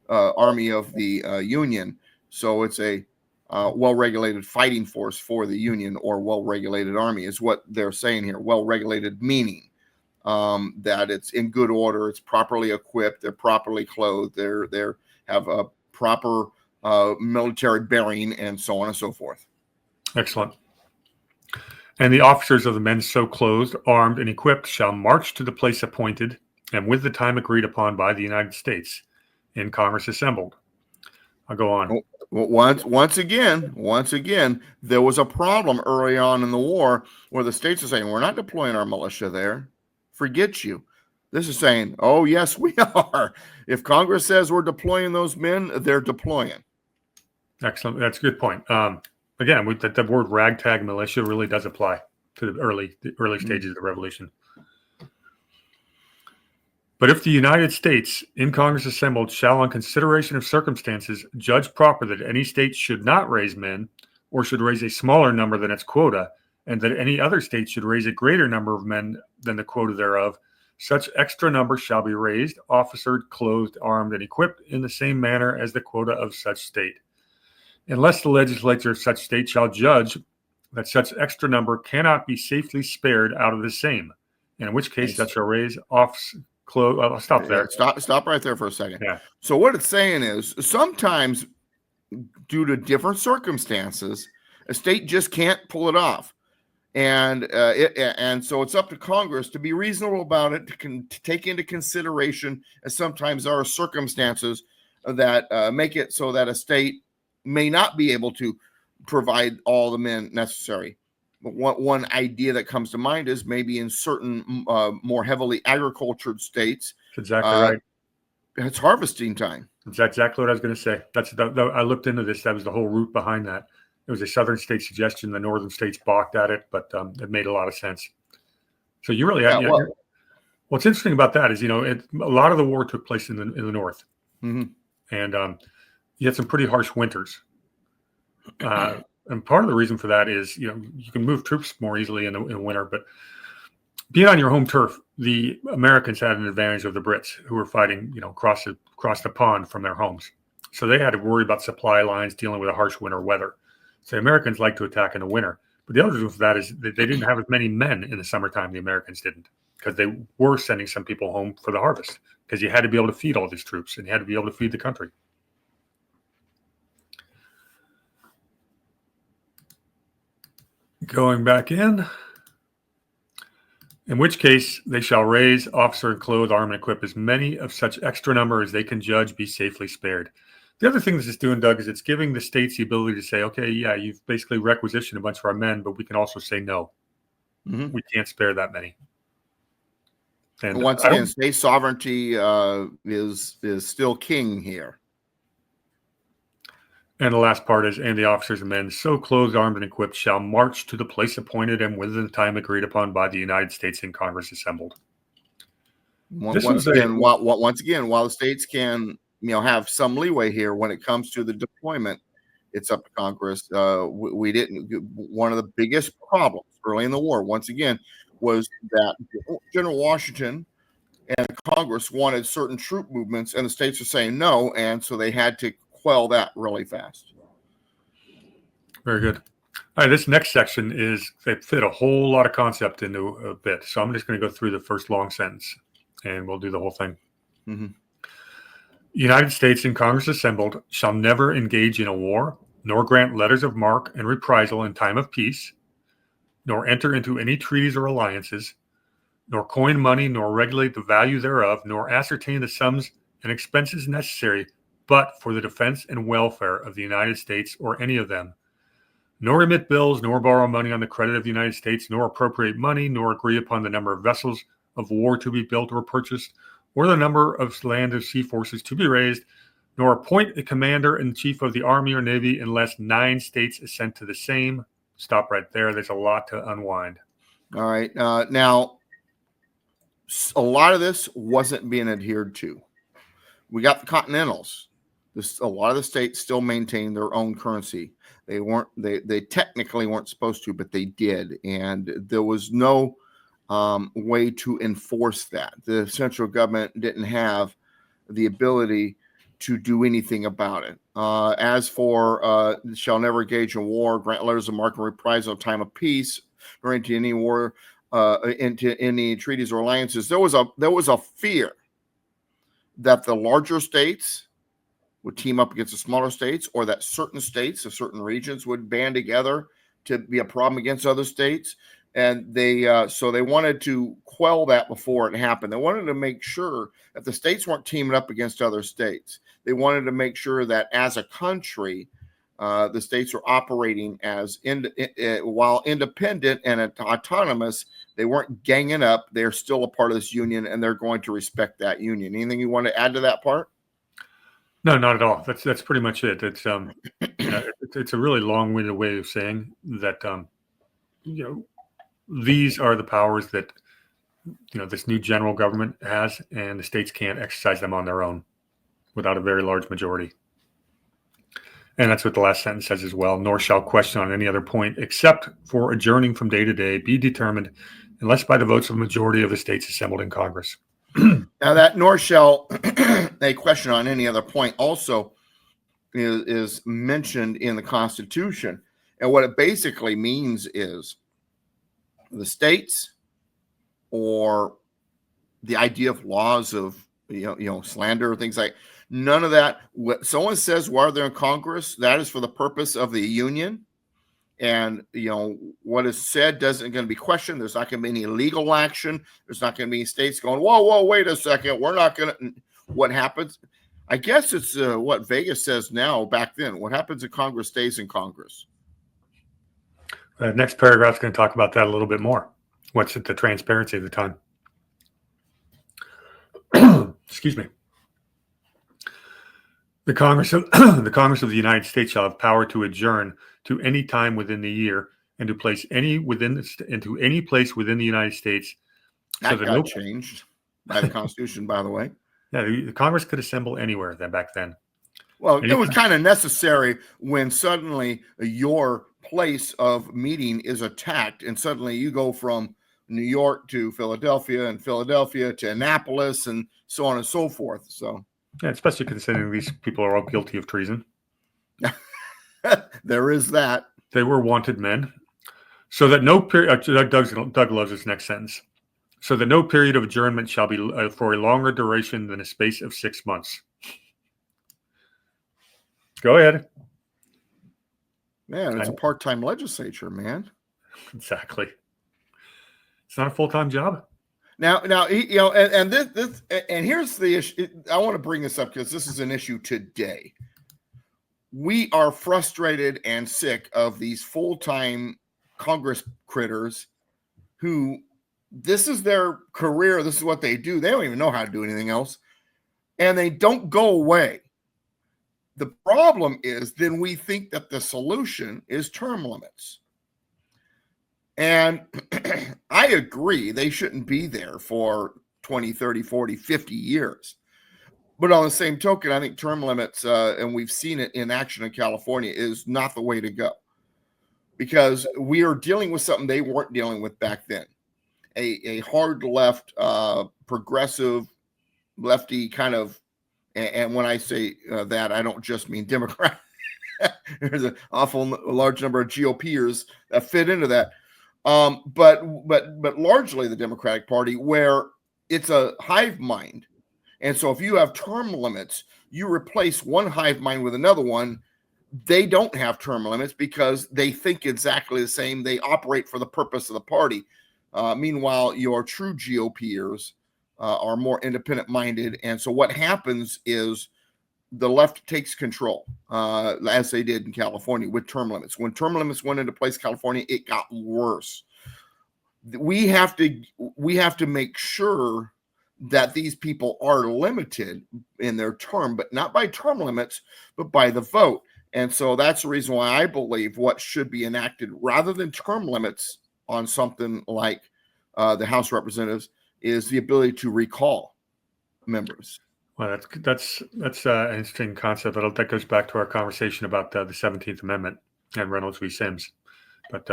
Army of the Union. So it's a well-regulated fighting force for the Union, or well-regulated army is what they're saying here. Well-regulated meaning that it's in good order, it's properly equipped, they're properly clothed, they have a proper military bearing, and so on and so forth. Excellent. And the officers of the men so clothed, armed, and equipped shall march to the place appointed, and with the time agreed upon by the United States, in Congress assembled. I'll go on. Once again, there was a problem early on in the war where the states are saying, we're not deploying our militia there. Forget you. This is saying, oh, yes, we are. If Congress says we're deploying those men, they're deploying. Excellent. That's a good point. Again, the word ragtag militia really does apply to the early stages of the revolution. But if the United States, in Congress assembled, shall, on consideration of circumstances, judge proper that any state should not raise men, or should raise a smaller number than its quota, and that any other state should raise a greater number of men than the quota thereof, such extra number shall be raised, officered, clothed, armed, and equipped in the same manner as the quota of such state. Unless the legislature of such state shall judge that such extra number cannot be safely spared out of the same, in which case that shall raise I'll stop there. Stop right there for a second. Yeah. So what it's saying is sometimes, due to different circumstances, a state just can't pull it off, and so it's up to Congress to be reasonable about it, to take into consideration, as sometimes there are circumstances that make it so that a state may not be able to provide all the men necessary. But one idea that comes to mind is maybe in certain more heavily agricultured states, that's exactly right. It's harvesting time. That's exactly what I was going to say. I looked into this. That was the whole root behind that. It was a southern state suggestion. The northern states balked at it, but it made a lot of sense. So you really have. What's interesting about that is, a lot of the war took place in the north, mm-hmm. and you had some pretty harsh winters. And part of the reason for that is, you can move troops more easily in winter, but being on your home turf, the Americans had an advantage of the Brits, who were fighting, across the pond from their homes. So they had to worry about supply lines, dealing with a harsh winter weather. So the Americans like to attack in the winter. But the other reason for that is that they didn't have as many men in the summertime. The Americans didn't, because they were sending some people home for the harvest, because you had to be able to feed all these troops, and you had to be able to feed the country. Going back in which case they shall raise, officer, and clothe, arm, and equip as many of such extra number as they can judge be safely spared. The other thing this is doing, Doug, is it's giving the states the ability to say, okay, yeah, you've basically requisitioned a bunch of our men, but we can also say no. Mm-hmm. We can't spare that many. And once again, state sovereignty is still king here. And the last part is, and the officers and men so clothed, armed, and equipped shall march to the place appointed and within the time agreed upon by the United States in Congress assembled. Once again, while the states can have some leeway here when it comes to the deployment, it's up to Congress. We didn't. One of the biggest problems early in the war, once again, was that General Washington and Congress wanted certain troop movements, and the states are saying no, and so they had to quell that really fast. Very good. All right, this next section they fit a whole lot of concept into a bit. So I'm just going to go through the first long sentence, and we'll do the whole thing. Mm-hmm. United States in Congress assembled shall never engage in a war, nor grant letters of marque and reprisal in time of peace, nor enter into any treaties or alliances, nor coin money, nor regulate the value thereof, nor ascertain the sums and expenses necessary but for the defense and welfare of the United States or any of them, nor remit bills, nor borrow money on the credit of the United States, nor appropriate money, nor agree upon the number of vessels of war to be built or purchased, or the number of land or sea forces to be raised, nor appoint a commander-in-chief of the army or navy unless 9 states assent to the same. Stop right there. There's a lot to unwind. All right. Now, a lot of this wasn't being adhered to. We got the Continentals. A lot of the states still maintain their own currency. They technically weren't supposed to, but they did. And there was no way to enforce that. The central government didn't have the ability to do anything about it. As for shall never engage in war, grant letters of marque and reprisal in time of peace, or into any war, into any treaties or alliances, there was a fear that the larger states would team up against the smaller states, or that certain states or certain regions would band together to be a problem against other states. And so they wanted to quell that before it happened. They wanted to make sure that the states weren't teaming up against other states. They wanted to make sure that as a country, the states were operating as while independent and autonomous. They weren't ganging up. They're still a part of this union, and they're going to respect that union. Anything you want to add to that part? No, not at all. That's pretty much it. It's a really long-winded way of saying that these are the powers that this new general government has, and the states can't exercise them on their own without a very large majority. And that's what the last sentence says as well. Nor shall question on any other point except for adjourning from day to day be determined unless by the votes of a majority of the states assembled in Congress. Now that nor shall a question on any other point also is mentioned in the Constitution. And what it basically means is the states, or the idea of laws of slander, things like none of that. What someone says while they're in Congress, that is for the purpose of the union. And what is said doesn't going to be questioned. There's not going to be any legal action. There's not going to be any states going, whoa, wait a second, we're not going to. What happens? I guess it's what Vegas says now. Back then, what happens in Congress stays in Congress. Next paragraph is going to talk about that a little bit more. What's the transparency of the time? Excuse me. The Congress of the United States shall have power to adjourn to any time within the year and to place into any place within the United States. That got changed by the Constitution, by the way. Yeah, the Congress could assemble anywhere back then. Well, it was kind of necessary when suddenly your place of meeting is attacked, and suddenly you go from New York to Philadelphia, and Philadelphia to Annapolis, and so on and so forth. So, yeah, especially considering these people are all guilty of treason. There is that. They were wanted men. So that no period. Doug loves this next sentence. So that no period of adjournment shall be for a longer duration than a space of 6 months. Go ahead. Man, it's a part-time legislature, man. Exactly. It's not a full-time job. Now, and this, and here's the issue. I want to bring this up because this is an issue today. We are frustrated and sick of these full-time Congress critters who this is their career. This is what they do. They don't even know how to do anything else. And they don't go away. The problem is then we think that the solution is term limits. And I agree, they shouldn't be there for 20, 30, 40, 50 years. But on the same token, I think term limits, and we've seen it in action in California, is not the way to go. Because we are dealing with something they weren't dealing with back then. A hard left, progressive, lefty kind of, and when I say that, I don't just mean Democrat. There's an awful large number of GOPers that fit into that. But largely the Democratic Party, where it's a hive mind. And so if you have term limits, you replace one hive mind with another one. They don't have term limits because they think exactly the same. They operate for the purpose of the party. Meanwhile, your true GOPers are more independent minded. And so what happens is the left takes control, as they did in California with term limits. When term limits went into place in California, it got worse. We have to make sure that these people are limited in their term, but not by term limits, but by the vote. And so that's the reason why I believe what should be enacted rather than term limits on something like the House of Representatives is the ability to recall members. Well, that's an interesting concept. That goes back to our conversation about the 17th Amendment and Reynolds v. Sims. But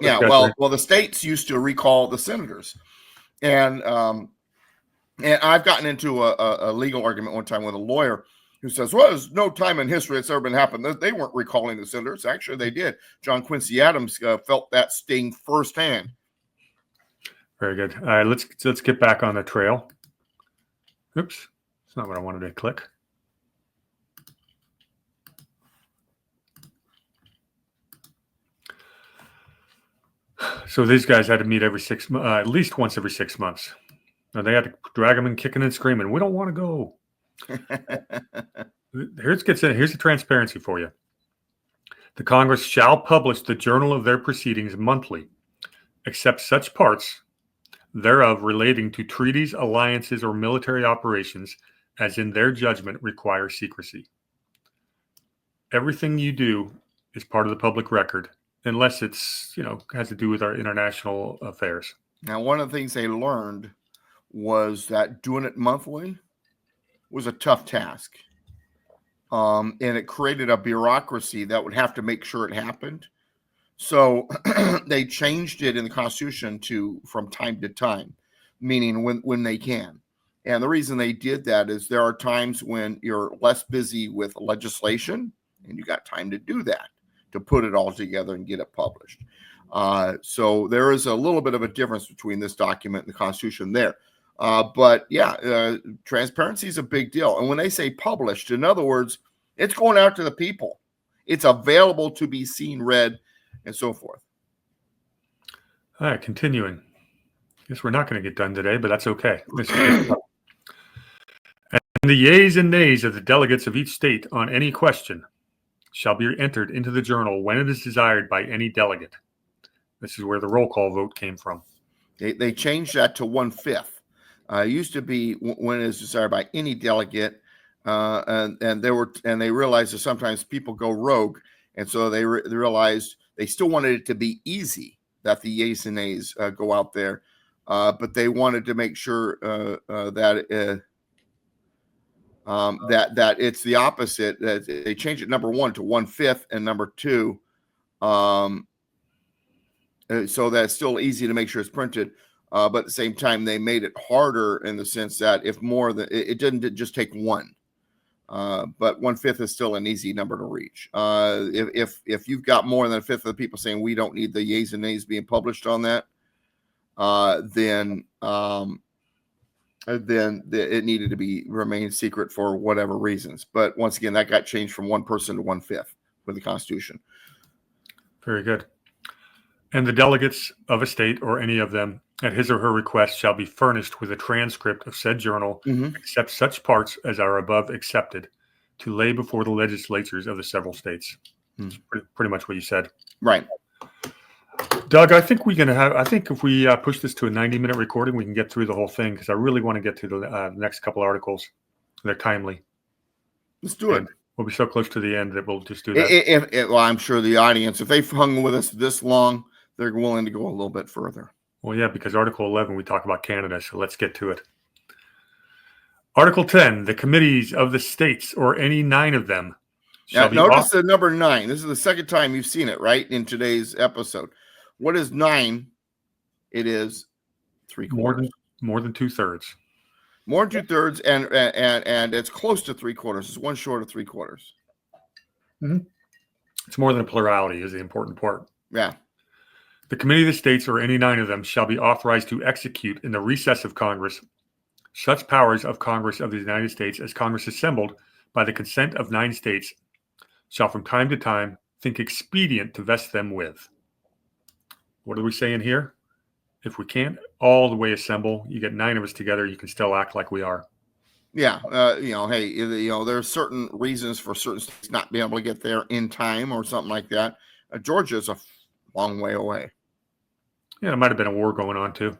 yeah, well, the states used to recall the senators, and I've gotten into a legal argument one time with a lawyer who says, well, there's no time in history it's ever been happened. They weren't recalling the senators. Actually, they did. John Quincy Adams felt that sting firsthand. Very good. All right, let's get back on the trail. Oops, that's not what I wanted to click. So these guys had to meet every at least once every 6 months. And they had to drag them in kicking and screaming. We don't want to go. Here's the transparency for you. The Congress shall publish the journal of their proceedings monthly, except such parts thereof relating to treaties, alliances, or military operations as in their judgment require secrecy. Everything you do is part of the public record, unless it's, has to do with our international affairs. Now, one of the things they learned was that doing it monthly was a tough task. And it created a bureaucracy that would have to make sure it happened. So they changed it in the Constitution from time to time, meaning when they can. And the reason they did that is there are times when you're less busy with legislation and you got time to do that, to put it all together and get it published. So there is a little bit of a difference between this document and the Constitution there. But yeah, transparency is a big deal. And when they say published, in other words, it's going out to the people. It's available to be seen, read, and so forth. All right, continuing. Guess we're not going to get done today, but that's okay. And the yeas and nays of the delegates of each state on any question shall be entered into the journal when it is desired by any delegate. This is where the roll call vote came from. They changed that to 1/5. It used to be when it is desired by any delegate, and they realized that sometimes people go rogue, and so they realized they still wanted it to be easy that the yeas and nays go out there, but they wanted to make sure that it's the opposite. That they changed it, number one, to 1/5, and number two, so that's still easy to make sure it's printed. But at the same time, they made it harder in the sense that if more than it didn't just take one, but 1/5 is still an easy number to reach. If you've got more than a fifth of the people saying we don't need the yeas and nays being published on that, then it needed to remain secret for whatever reasons. But once again, that got changed from one person to 1/5 with the Constitution. Very good. And the delegates of a state or any of them at his or her request shall be furnished with a transcript of said journal, except such parts as are above accepted, to lay before the legislatures of the several states. That's pretty much what you said. Right. Doug, I think if we push this to a 90-minute recording, we can get through the whole thing, because I really want to get to the next couple articles. They're timely. Let's do it. We'll be so close to the end that we'll just do that. Well, I'm sure the audience, if they've hung with us this long, they're willing to go a little bit further. Well, yeah, because Article 11, we talk about Canada, so let's get to it. Article 10, the committees of the states or any 9 of them shall be notice the number 9. This is the second time you've seen it, right, in today's episode. What is 9? It is 3/4. More than 2/3. More than 2/3, and it's close to 3/4. It's one short of 3/4. It's more than a plurality is the important part. Yeah. The committee of the states or any 9 of them shall be authorized to execute in the recess of Congress such powers of Congress of the United States as Congress assembled by the consent of 9 states shall from time to time think expedient to vest them with. What are we saying here? If we can't all the way assemble, you get 9 of us together, you can still act like we are. Yeah. Hey, there's certain reasons for certain states not being able to get there in time or something like that. Georgia's a long way away. Yeah, there might have been a war going on too.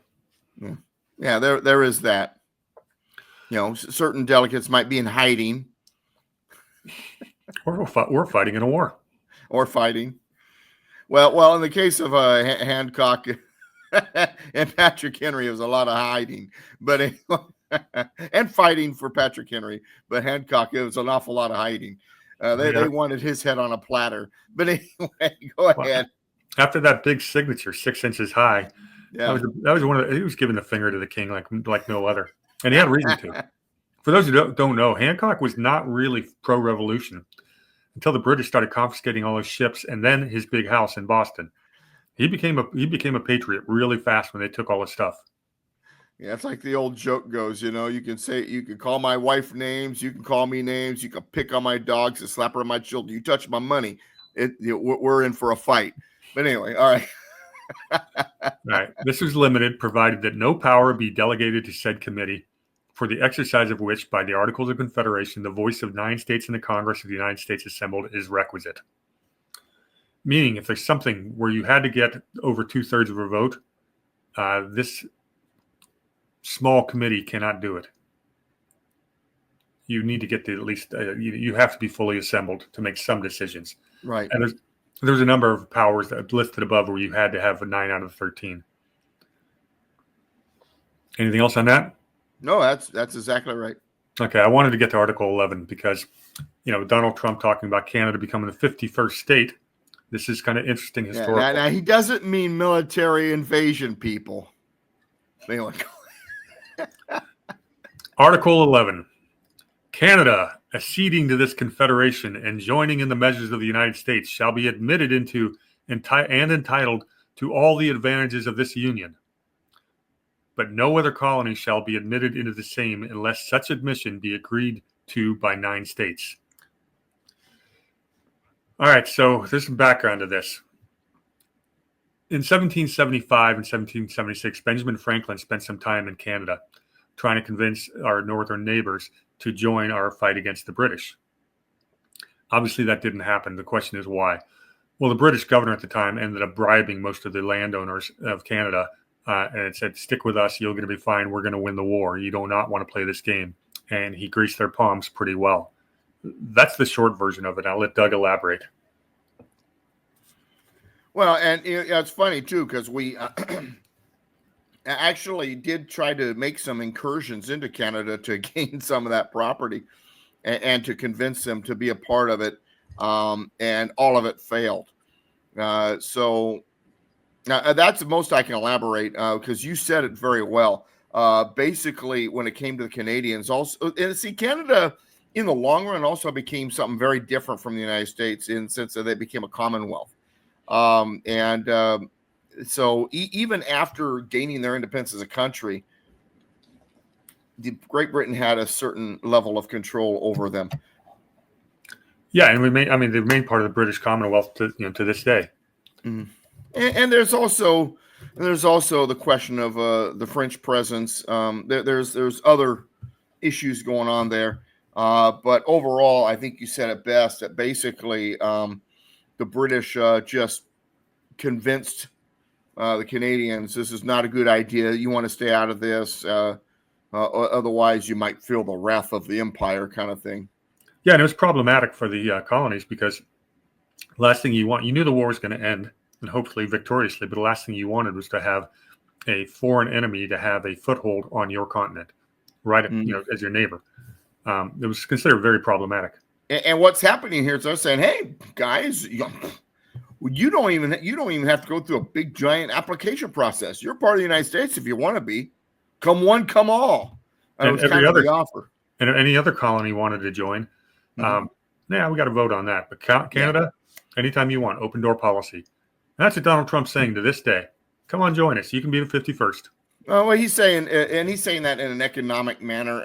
Yeah, there is that. Certain delegates might be in hiding. Or we're fighting in a war. Or fighting. Well, in the case of Hancock and Patrick Henry, it was a lot of hiding, but and fighting for Patrick Henry. But Hancock, it was an awful lot of hiding. They wanted his head on a platter. But anyway, go ahead. After that big signature, 6 inches high, Yeah. that was one of he was giving the finger to the king like no other, and he had reason to. For those who don't know, Hancock was not really pro-revolution until the British started confiscating all his ships and then his big house in Boston. He became a patriot really fast when they took all his stuff. Yeah, it's like the old joke goes, you can call my wife names, you can call me names, you can pick on my dogs and slap her on my children. You touch my money, we're in for a fight. But anyway, all right. All right. This was limited, provided that no power be delegated to said committee, for the exercise of which, by the Articles of Confederation, the voice of 9 states in the Congress of the United States assembled is requisite. Meaning, if there's something where you had to get over 2/3 of a vote, this small committee cannot do it. You need to get at least you have to be fully assembled to make some decisions. Right. And there's a number of powers that are listed above where you had to have a 9 out of 13. Anything else on that? No, that's exactly right. Okay, I wanted to get to Article 11 because, Donald Trump talking about Canada becoming the 51st state. This is kind of interesting historical. Now he doesn't mean military invasion, people. Article 11. Canada, acceding to this confederation and joining in the measures of the United States, shall be admitted into and entitled to all the advantages of this union. But no other colony shall be admitted into the same unless such admission be agreed to by 9 states. All right, so there's some background to this. In 1775 and 1776, Benjamin Franklin spent some time in Canada trying to convince our northern neighbors to join our fight against the British. Obviously, that didn't happen. The question is why. Well, the British governor at the time ended up bribing most of the landowners of Canada and it said, stick with us, you're going to be fine, we're going to win the war. You do not want to play this game. And he greased their palms pretty well. That's the short version of it. I'll let Doug elaborate. Well, and it's funny, too, because we actually did try to make some incursions into Canada to gain some of that property and to convince them to be a part of it. And all of it failed. So that's the most I can elaborate because you said it very well. Basically, when it came to the Canadians, also, and see, Canada in the long run also became something very different from the United States in the sense that they became a Commonwealth. So even after gaining their independence as a country, Great Britain had a certain level of control over them. Yeah, and they remain part of the British Commonwealth to this day. Mm-hmm. And there's also the question of the French presence. There's other issues going on there, but overall, I think you said it best. That basically the British just convinced the Canadians this is not a good idea. You want to stay out of this, otherwise you might feel the wrath of the empire, kind of thing. Yeah, and it was problematic for the colonies because last thing you knew the war was going to end. And hopefully victoriously, but the last thing you wanted was to have a foreign enemy to have a foothold on your continent, right? As your neighbor. It was considered very problematic. And what's happening here is they're saying, "Hey, guys, you don't even have to go through a big giant application process. You're part of the United States if you want to be. Come one, come all." And every other offer, and any other colony wanted to join. We got to vote on that. But Canada, anytime you want, open door policy. That's what Donald Trump's saying to this day. Come on, join us. You can be the 51st. Well, he's saying that in an economic manner.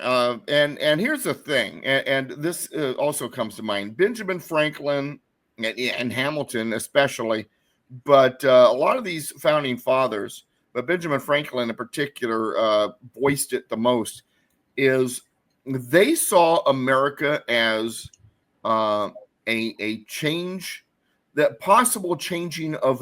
And here's the thing, and this also comes to mind: Benjamin Franklin and Hamilton, especially, but a lot of these founding fathers, but Benjamin Franklin in particular, voiced it the most. Is they saw America as a change. That possible changing of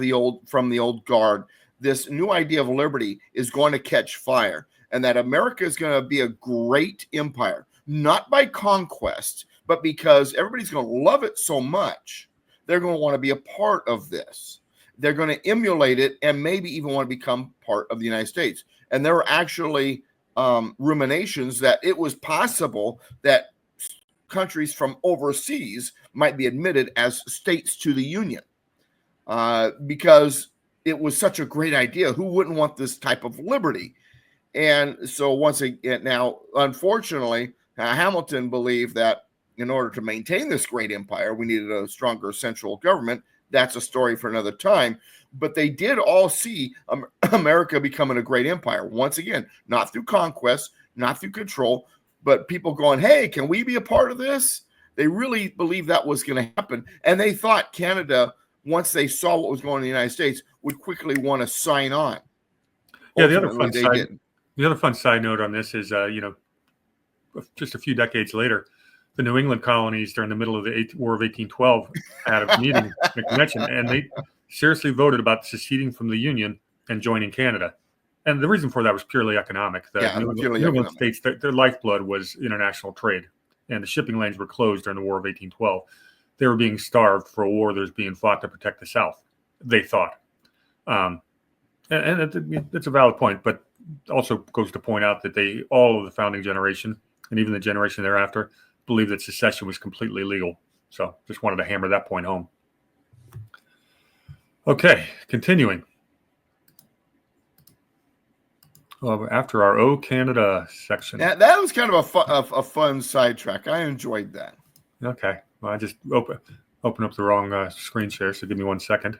from the old guard, this new idea of liberty is going to catch fire, and that America is going to be a great empire, not by conquest, but because everybody's going to love it so much, they're going to want to be a part of this. They're going to emulate it and maybe even want to become part of the United States. And there were actually ruminations that it was possible that countries from overseas might be admitted as states to the Union. because it was such a great idea. Who wouldn't want this type of liberty? And so once again, now, unfortunately, Hamilton believed that in order to maintain this great empire, we needed a stronger central government. That's a story for another time. But they did all see America becoming a great empire. Once again, not through conquest, not through control, but people going, hey, can we be a part of this? They really believed that was going to happen. And they thought Canada, once they saw what was going on in the United States, would quickly want to sign on. Yeah, the other fun side note on this is, just a few decades later, the New England colonies during the middle of the War of 1812 had a meeting, a convention, and they seriously voted about seceding from the Union and joining Canada. And the reason for that was purely economic. The New England states, their lifeblood was international trade, and the shipping lanes were closed during the War of 1812. They were being starved for a war that was being fought to protect the South, they thought. And it's a valid point, but also goes to point out that all of the founding generation, and even the generation thereafter, believed that secession was completely legal. So just wanted to hammer that point home. Okay, continuing. After our O Canada section. That was kind of a fun sidetrack. I enjoyed that. Okay. Well, I just open up the wrong screen share, so give me 1 second.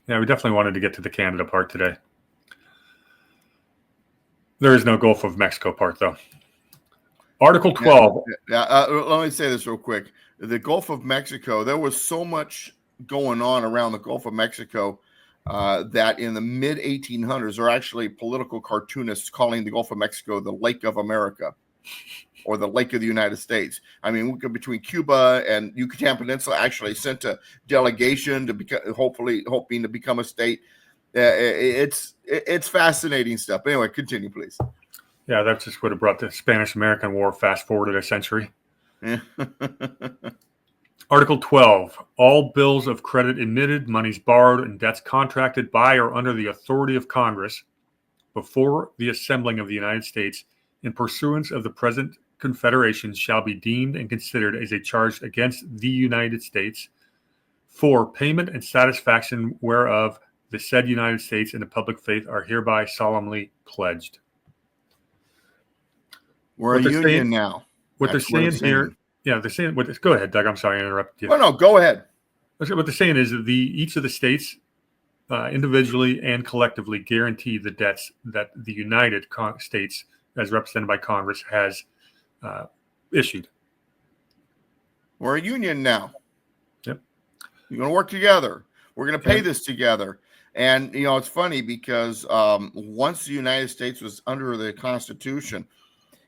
Yeah, we definitely wanted to get to the Canada part today. There is no Gulf of Mexico part, though. Article 12. Let me say this real quick. The Gulf of Mexico, there was so much going on around the Gulf of Mexico that in the mid-1800s, there are actually political cartoonists calling the Gulf of Mexico the Lake of America or the Lake of the United States. I mean, between Cuba and Yucatan Peninsula actually sent a delegation to hoping to become a state. It's fascinating stuff. But anyway, continue, please. Yeah, that just would have brought the Spanish-American War fast forwarded a century. Yeah. Article 12. All bills of credit emitted, monies borrowed, and debts contracted by or under the authority of Congress before the assembling of the United States in pursuance of the present Confederation shall be deemed and considered as a charge against the United States for payment and satisfaction whereof the said United States and the public faith are hereby solemnly pledged. We're a union now. What they're saying here, they're saying, go ahead, Doug. I'm sorry I interrupted you. Oh, no, go ahead. What they're saying is that each of the states individually and collectively guarantee the debts that the United States, as represented by Congress, has issued. We're a union now. Yep. You're going to work together. We're going to pay this together. And, it's funny because once the United States was under the Constitution,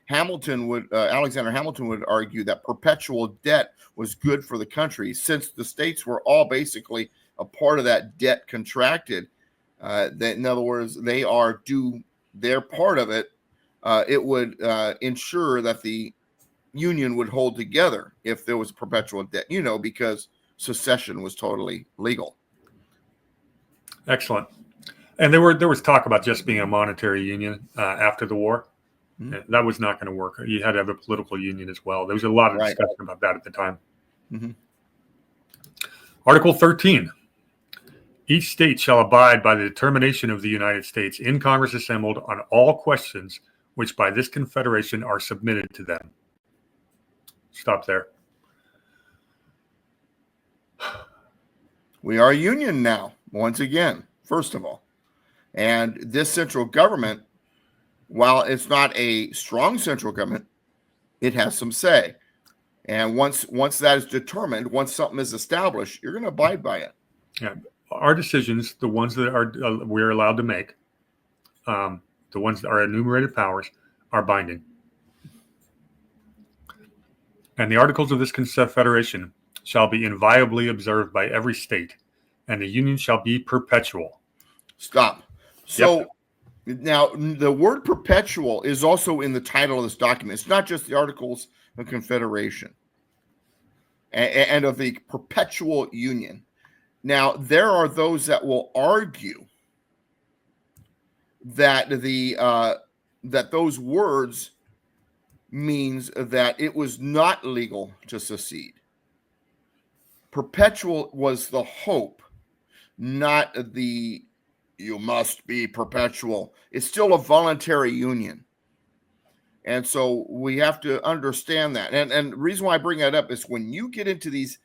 Alexander Hamilton would argue that perpetual debt was good for the country, since the states were all basically a part of that debt contracted. That, in other words, they are due their part of it. It would ensure that the Union would hold together if there was perpetual debt, because secession was totally legal. Excellent. And there was talk about just being a monetary union after the war. Mm-hmm. That was not going to work. You had to have a political union as well. There was a lot of discussion about that at the time. Mm-hmm. Article 13. Each state shall abide by the determination of the United States in Congress assembled on all questions which by this confederation are submitted to them. Stop there. We are a union now, once again, first of all. And this central government, while it's not a strong central government, it has some say. And once that is determined, once something is established, you're going to abide by it. Yeah. Our decisions, the ones that we're allowed to make, the ones that are enumerated powers, are binding. And the articles of this confederation shall be inviolably observed by every state, and the union shall be perpetual. Stop. So now the word perpetual is also in the title of this document. It's not just the Articles of Confederation and of the perpetual union. Now, there are those that will argue that that those words means that it was not legal to secede. Perpetual was the hope, not the you must be perpetual. It's still a voluntary union. And so we have to understand that. And the reason why I bring that up is when you get into these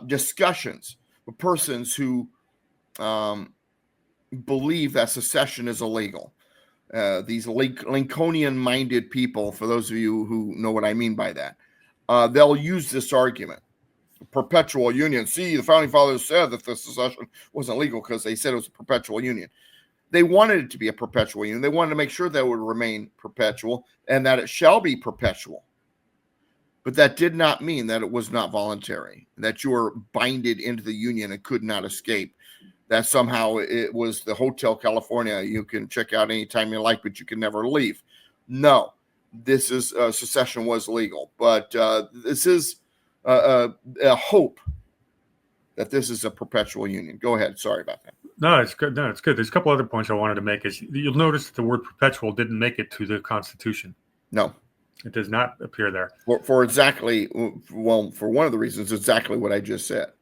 discussions with persons who believe that secession is illegal, these Lincolnian-minded people, for those of you who know what I mean by that, they'll use this argument. Perpetual union. See, the founding fathers said that the secession wasn't legal because they said it was a perpetual union. They wanted it to be a perpetual union. They wanted to make sure that it would remain perpetual and that it shall be perpetual. But that did not mean that it was not voluntary, that you were binded into the union and could not escape, that somehow it was the Hotel California you can check out anytime you like, but you can never leave. No, this is secession was legal. But this is a hope that this is a perpetual union. Go ahead. Sorry about that. No, it's good. No, it's good. There's a couple other points I wanted to make. Is you'll notice that the word perpetual didn't make it to the Constitution. No, it does not appear there. For exactly, well, for one of the reasons, exactly what I just said.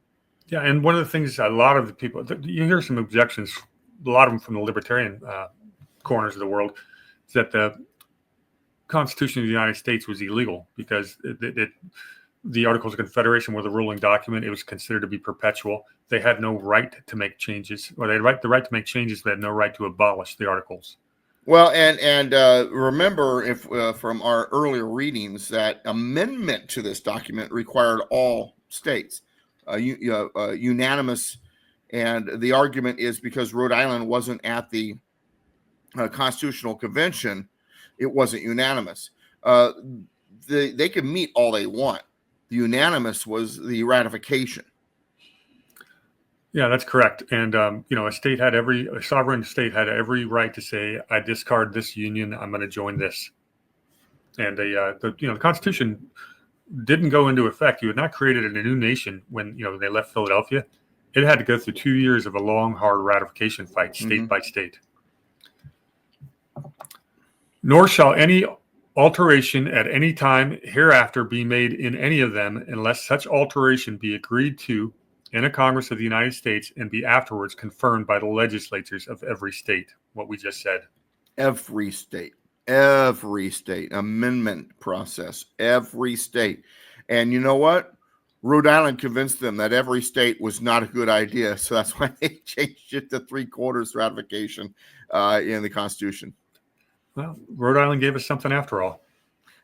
Yeah, and one of the things a lot of the people, you hear some objections, a lot of them from the libertarian corners of the world, is that the Constitution of the United States was illegal because the Articles of Confederation were the ruling document. It was considered to be perpetual. They had no right to make changes, or they had the right to make changes, but had no right to abolish the Articles. Well, and remember, if from our earlier readings, that amendment to this document required all states, unanimous, and the argument is because Rhode Island wasn't at the Constitutional Convention, it wasn't unanimous. They can meet all they want. The unanimous was the ratification. Yeah, that's correct. And a sovereign state had every right to say, "I discard this union. I'm going to join this." And the Constitution didn't go into effect. You had not created a new nation when they left Philadelphia. It had to go through 2 years of a long, hard ratification fight, state by state. Nor shall any alteration at any time hereafter be made in any of them, unless such alteration be agreed to in a Congress of the United States and be afterwards confirmed by the legislatures of every state. What we just said. Every state amendment process, every state. And you know what? Rhode Island convinced them that every state was not a good idea. So that's why they changed it to 3/4 ratification in the Constitution. Well, Rhode Island gave us something after all.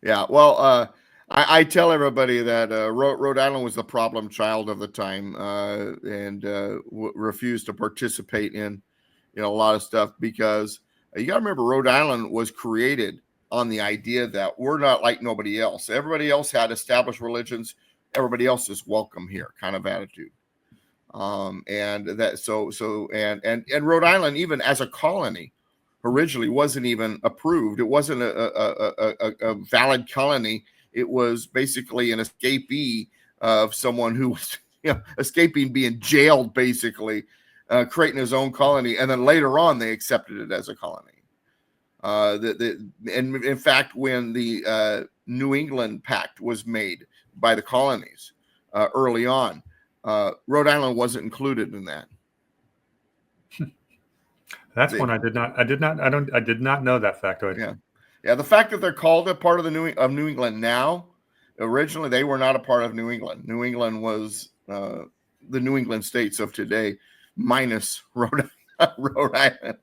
Yeah. Well, I tell everybody that Rhode Island was the problem child of the time and refused to participate in a lot of stuff because you got to remember Rhode Island was created on the idea that we're not like nobody else. Everybody else had established religions. Everybody else is welcome here kind of attitude. And that and Rhode Island, even as a colony, originally wasn't even approved. It wasn't a valid colony. It was basically an escapee of someone who was escaping being jailed, basically, creating his own colony. And then later on, they accepted it as a colony. And in fact, when the New England Pact was made by the colonies early on, Rhode Island wasn't included in that. That's one I did not know that factoid. Yeah. The fact that they're called a part of New England now, originally they were not a part of New England. New England was the New England states of today, minus Rhode Island,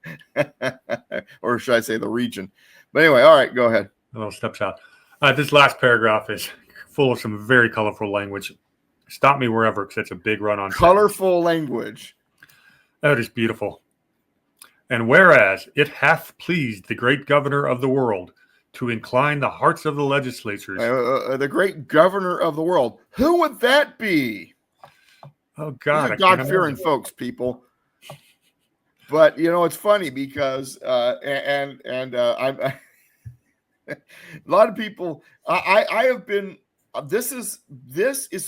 or should I say the region? But anyway, all right, go ahead. A little snapshot. This last paragraph is full of some very colorful language. Stop me wherever, because it's a big run on colorful language. That is beautiful. And whereas it hath pleased the great governor of the world to incline the hearts of the legislatures. The great governor of the world. Who would that be? Oh, God. These are God-fearing folks, people. But, it's funny because, I'm a lot of people, I have been, this is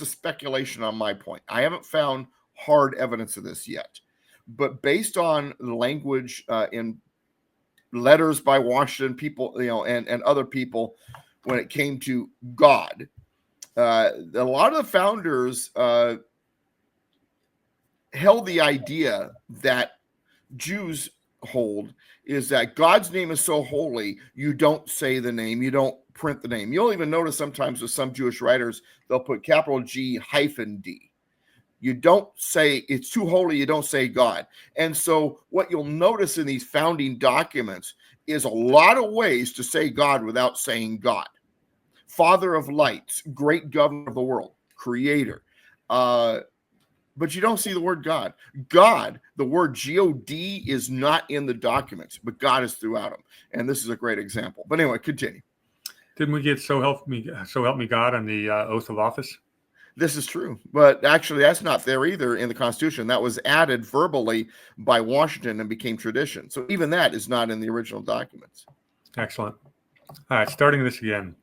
a speculation on my point. I haven't found hard evidence of this yet. But based on the language in letters by Washington people, and other people, when it came to God, a lot of the founders held the idea that Jews hold, is that God's name is so holy, you don't say the name, you don't print the name. You'll even notice sometimes with some Jewish writers, they'll put capital G hyphen D. You don't say it's too holy, you don't say God. And so what you'll notice in these founding documents is a lot of ways to say God without saying God. Father of lights, great governor of the world, creator. But you don't see the word God. God, the word G-O-D is not in the documents, but God is throughout them. And this is a great example. But anyway, continue. Didn't we get so help me God on the oath of office? This is true. But actually, that's not there either in the Constitution. That was added verbally by Washington and became tradition. So even that is not in the original documents. Excellent. All right, starting this again.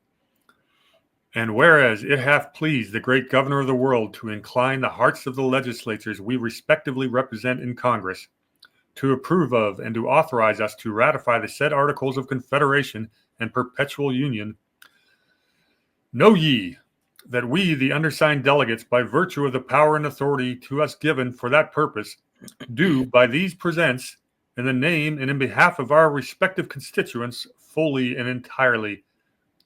And whereas it hath pleased the great governor of the world to incline the hearts of the legislatures we respectively represent in Congress, to approve of and to authorize us to ratify the said Articles of Confederation and Perpetual Union, know ye that we, the undersigned delegates, by virtue of the power and authority to us given for that purpose, do by these presents, in the name and in behalf of our respective constituents, fully and entirely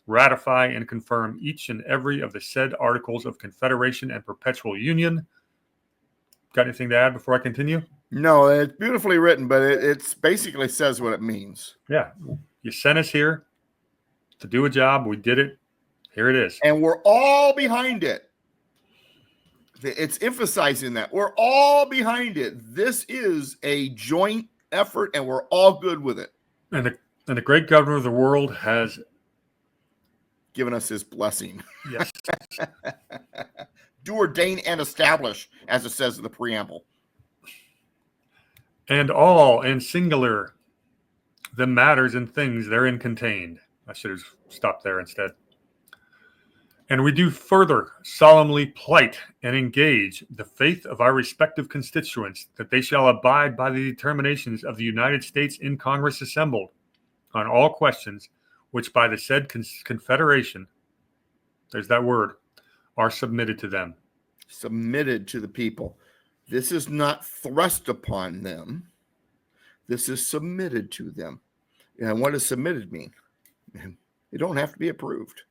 ratify and confirm each and every of the said Articles of Confederation and Perpetual Union. Got anything to add before I continue? No, it's beautifully written, but it's basically says what it means. Yeah. You sent us here to do a job. We did it. Here it is. And we're all behind it. It's emphasizing that. We're all behind it. This is a joint effort, and we're all good with it. And the great governor of the world has given us his blessing. Yes. Do, ordain, and establish, as it says in the preamble. And all and singular the matters and things therein contained. I should have stopped there instead. And we do further solemnly plight and engage the faith of our respective constituents that they shall abide by the determinations of the United States in Congress assembled on all questions which by the said confederation, there's that word, are submitted to them. Submitted to the people. This is not thrust upon them. This is submitted to them. And what does submitted mean? It don't have to be approved.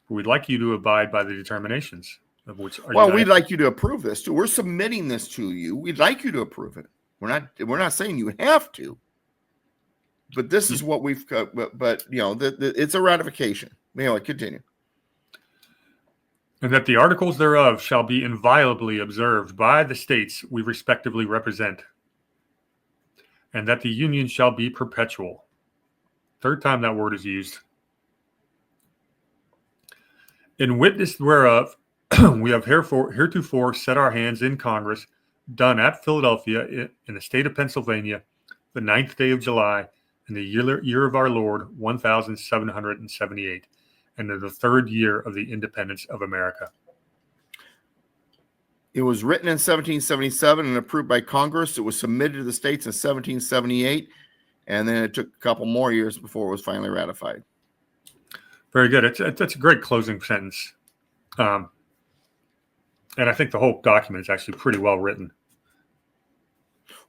We'd like you to abide by the determinations of which are well, we'd like you to approve this too. We're submitting this to you. We'd like you to approve it. We're not saying you have to. But this is what we've got. But you know, it's a ratification. Anyway, continue. And that the articles thereof shall be inviolably observed by the states we respectively represent. And that the union shall be perpetual. Third time that word is used. In witness whereof we have heretofore set our hands in Congress, done at Philadelphia in the state of Pennsylvania, the 9th day of July, in the year of our Lord, 1778, and in the 3rd year of the independence of America. It was written in 1777 and approved by Congress. It was submitted to the states in 1778, and then it took a couple more years before it was finally ratified. Very good. That's a great closing sentence. And I think the whole document is actually pretty well written.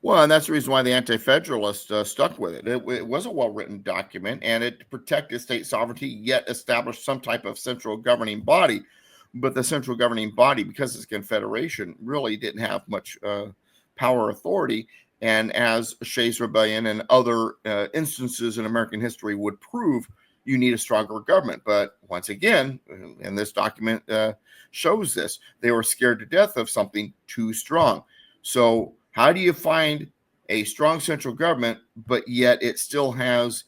Well, and that's the reason why the Anti-Federalists stuck with it. It was a well-written document, and it protected state sovereignty, yet established some type of central governing body. But the central governing body, because it's a confederation, really didn't have much power authority. And as Shays' Rebellion and other instances in American history would prove, you need a stronger government. But once again, and this document shows this, they were scared to death of something too strong. So how do you find a strong central government, but yet it still has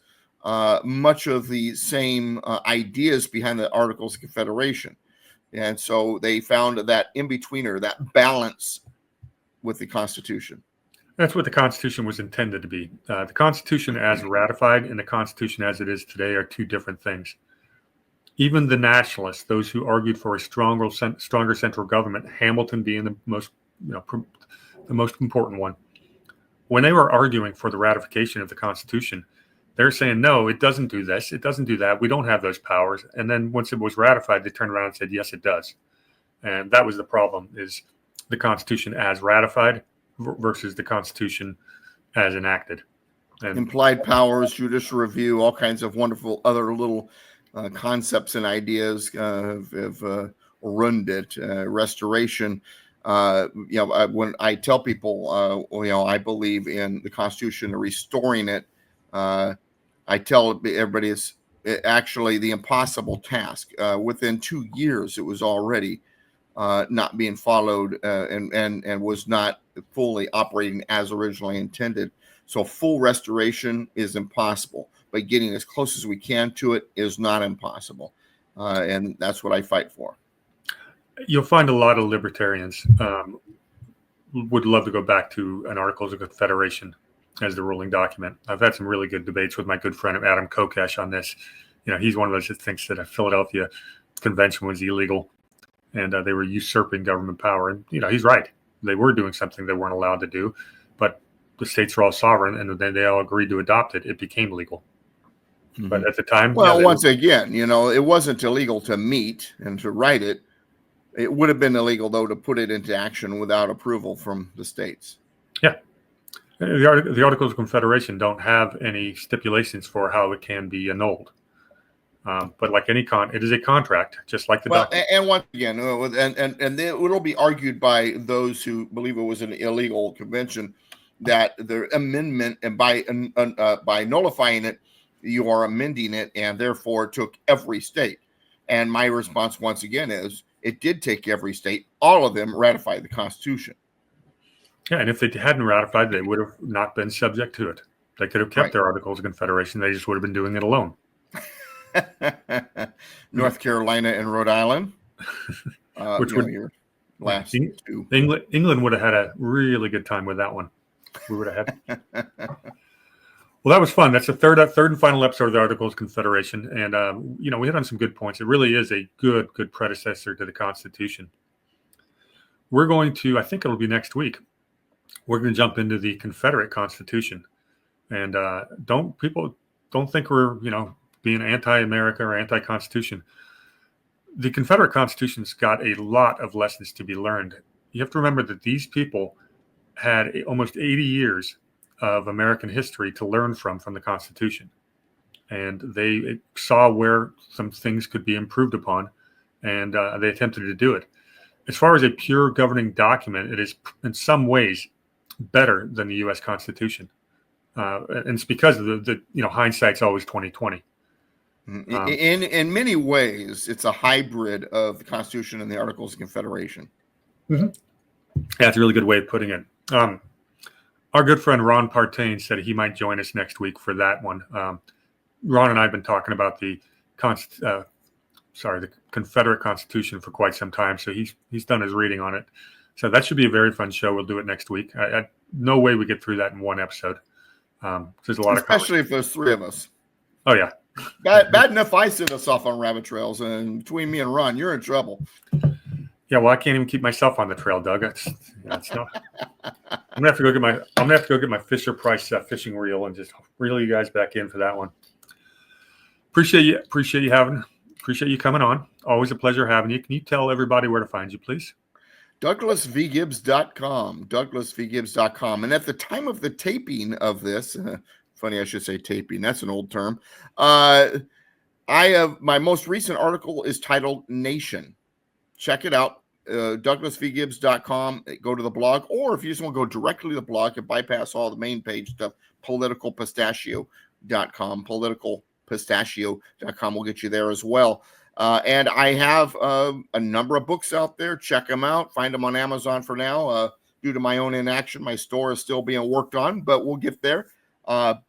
much of the same ideas behind the Articles of Confederation? And so they found that in-betweener, that balance with the Constitution. That's what the Constitution was intended to be. The Constitution as ratified and the Constitution as it is today are two different things. Even the nationalists, those who argued for a stronger central government, Hamilton being the most important one, when they were arguing for the ratification of the Constitution, they're saying, no, it doesn't do this. It doesn't do that. We don't have those powers. And then once it was ratified, they turned around and said, yes, it does. And that was the problem, is the Constitution as ratified versus the Constitution as enacted. And implied powers, judicial review, all kinds of wonderful other little concepts and ideas have ruined it. Restoration. When I tell people, I believe in the Constitution and restoring it, I tell everybody it's actually the impossible task. Within 2 years, it was already not being followed and was not fully operating as originally intended. So full restoration is impossible, but getting as close as we can to it is not impossible. And that's what I fight for. You'll find a lot of libertarians would love to go back to an Articles of Confederation as the ruling document. I've had some really good debates with my good friend Adam Kokesh on this. He's one of those that thinks that a Philadelphia Convention was illegal and they were usurping government power. And, he's right. They were doing something they weren't allowed to do, but the states are all sovereign, and then they all agreed to adopt it. It became legal. Mm-hmm. But at the time... Well, once again, it wasn't illegal to meet and to write it. It would have been illegal, though, to put it into action without approval from the states. Yeah. The Articles of Confederation don't have any stipulations for how it can be annulled. But like any it is a contract, just like the document. And once again, and it'll be argued by those who believe it was an illegal convention that the amendment, and by nullifying it, you are amending it, and therefore took every state. And my response once again is it did take every state. All of them ratified the Constitution. Yeah, and if they hadn't ratified, they would have not been subject to it. They could have kept their Articles of Confederation. They just would have been doing it alone. North Carolina and Rhode Island, which would your last two. England would have had a really good time with that one. We would have had. Well, that was fun. That's the third and final episode of the Articles of Confederation, and we hit on some good points. It really is a good predecessor to the Constitution. We're going to, I think it'll be next week, we're going to jump into the Confederate Constitution, and don't think we're being anti-America or anti-Constitution. The Confederate Constitution's got a lot of lessons to be learned. You have to remember that these people had almost 80 years of American history to learn from the Constitution. And they saw where some things could be improved upon, and they attempted to do it. As far as a pure governing document, it is in some ways better than the U.S. Constitution. And it's because of the hindsight's always 20/20. In many ways, it's a hybrid of the Constitution and the Articles of Confederation. Mm-hmm. Yeah, that's a really good way of putting it. Our good friend Ron Partain said he might join us next week for that one. Ron and I have been talking about the Confederate Constitution for quite some time, so he's done his reading on it. So that should be a very fun show. We'll do it next week. No way we get through that in one episode. There's a lot especially if there's three of us. Oh yeah. Bad enough I send us off on rabbit trails, and between me and Ron, you're in trouble. Yeah, well, I can't even keep myself on the trail, Doug. I'm gonna have to go get my Fisher Price fishing reel and just reel you guys back in for that one. Appreciate you coming on. Always a pleasure having you. Can you tell everybody where to find you, please? DouglasVGibbs.com. DouglasVGibbs.com. And at the time of the taping of this, funny I should say taping. That's an old term. I have my most recent article is titled Nation. Check it out. DouglasVGibbs.com. Go to the blog, or if you just want to go directly to the blog and bypass all the main page stuff, politicalpistachio.com. Politicalpistachio.com will get you there as well. And I have a number of books out there. Check them out. Find them on Amazon for now. Due to my own inaction, my store is still being worked on, but we'll get there. And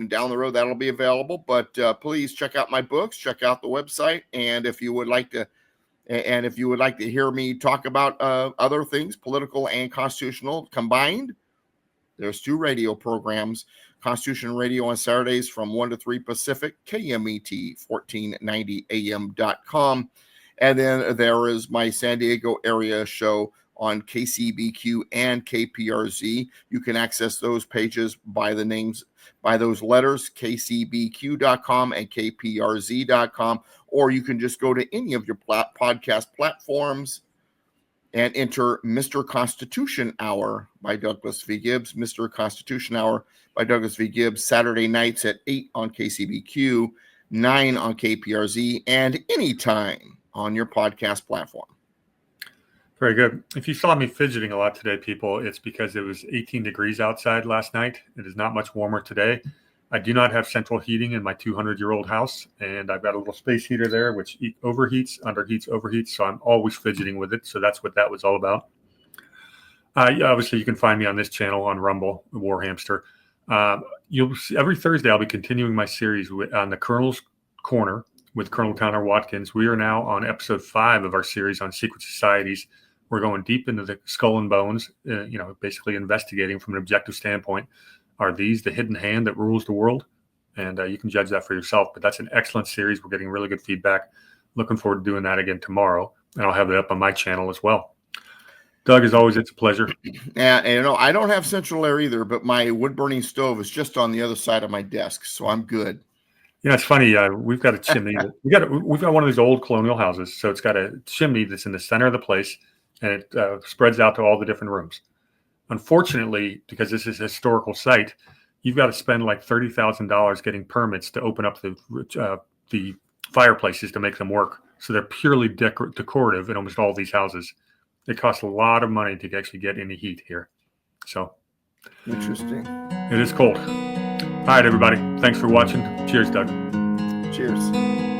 down the road, that'll be available. But please check out my books. Check out the website. And if you would like to hear me talk about other things, political and constitutional combined, there's 2 radio programs. Constitution Radio on Saturdays from 1 to 3 Pacific, KMET 1490am.com. And then there is my San Diego area show on KCBQ and KPRZ. You can access those pages by the names, by those letters, kcbq.com and kprz.com, or you can just go to any of your podcast platforms and enter Mr. Constitution Hour by Douglas V. Gibbs. Mr. Constitution Hour by Douglas V. Gibbs, Saturday nights at 8 on KCBQ, 9 on KPRZ, and anytime on your podcast platform. Very good. If you saw me fidgeting a lot today, people, it's because it was 18 degrees outside last night. It is not much warmer today. I do not have central heating in my 200-year-old house, and I've got a little space heater there, which overheats, underheats, so I'm always fidgeting with it. So that's what that was all about. Obviously, you can find me on this channel on Rumble, War Hamster. You'll see, every Thursday, I'll be continuing my series on the Colonel's Corner with Colonel Connor Watkins. We are now on episode 5 of our series on secret societies. We're going deep into the skull and bones, basically investigating from an objective standpoint. Are these the hidden hand that rules the world? And you can judge that for yourself. But that's an excellent series. We're getting really good feedback. Looking forward to doing that again tomorrow. And I'll have it up on my channel as well. Doug, as always, it's a pleasure. Yeah, and I don't have central air either, but my wood-burning stove is just on the other side of my desk, so I'm good. Yeah, it's funny. We've got a chimney. We've got one of these old colonial houses. So it's got a chimney that's in the center of the place, and it spreads out to all the different rooms. Unfortunately, because this is a historical site, you've got to spend like $30,000 getting permits to open up the fireplaces to make them work. So they're purely decorative in almost all these houses. It costs a lot of money to actually get any heat here. So interesting. It is cold. All right, everybody. Thanks for watching. Cheers, Doug. Cheers.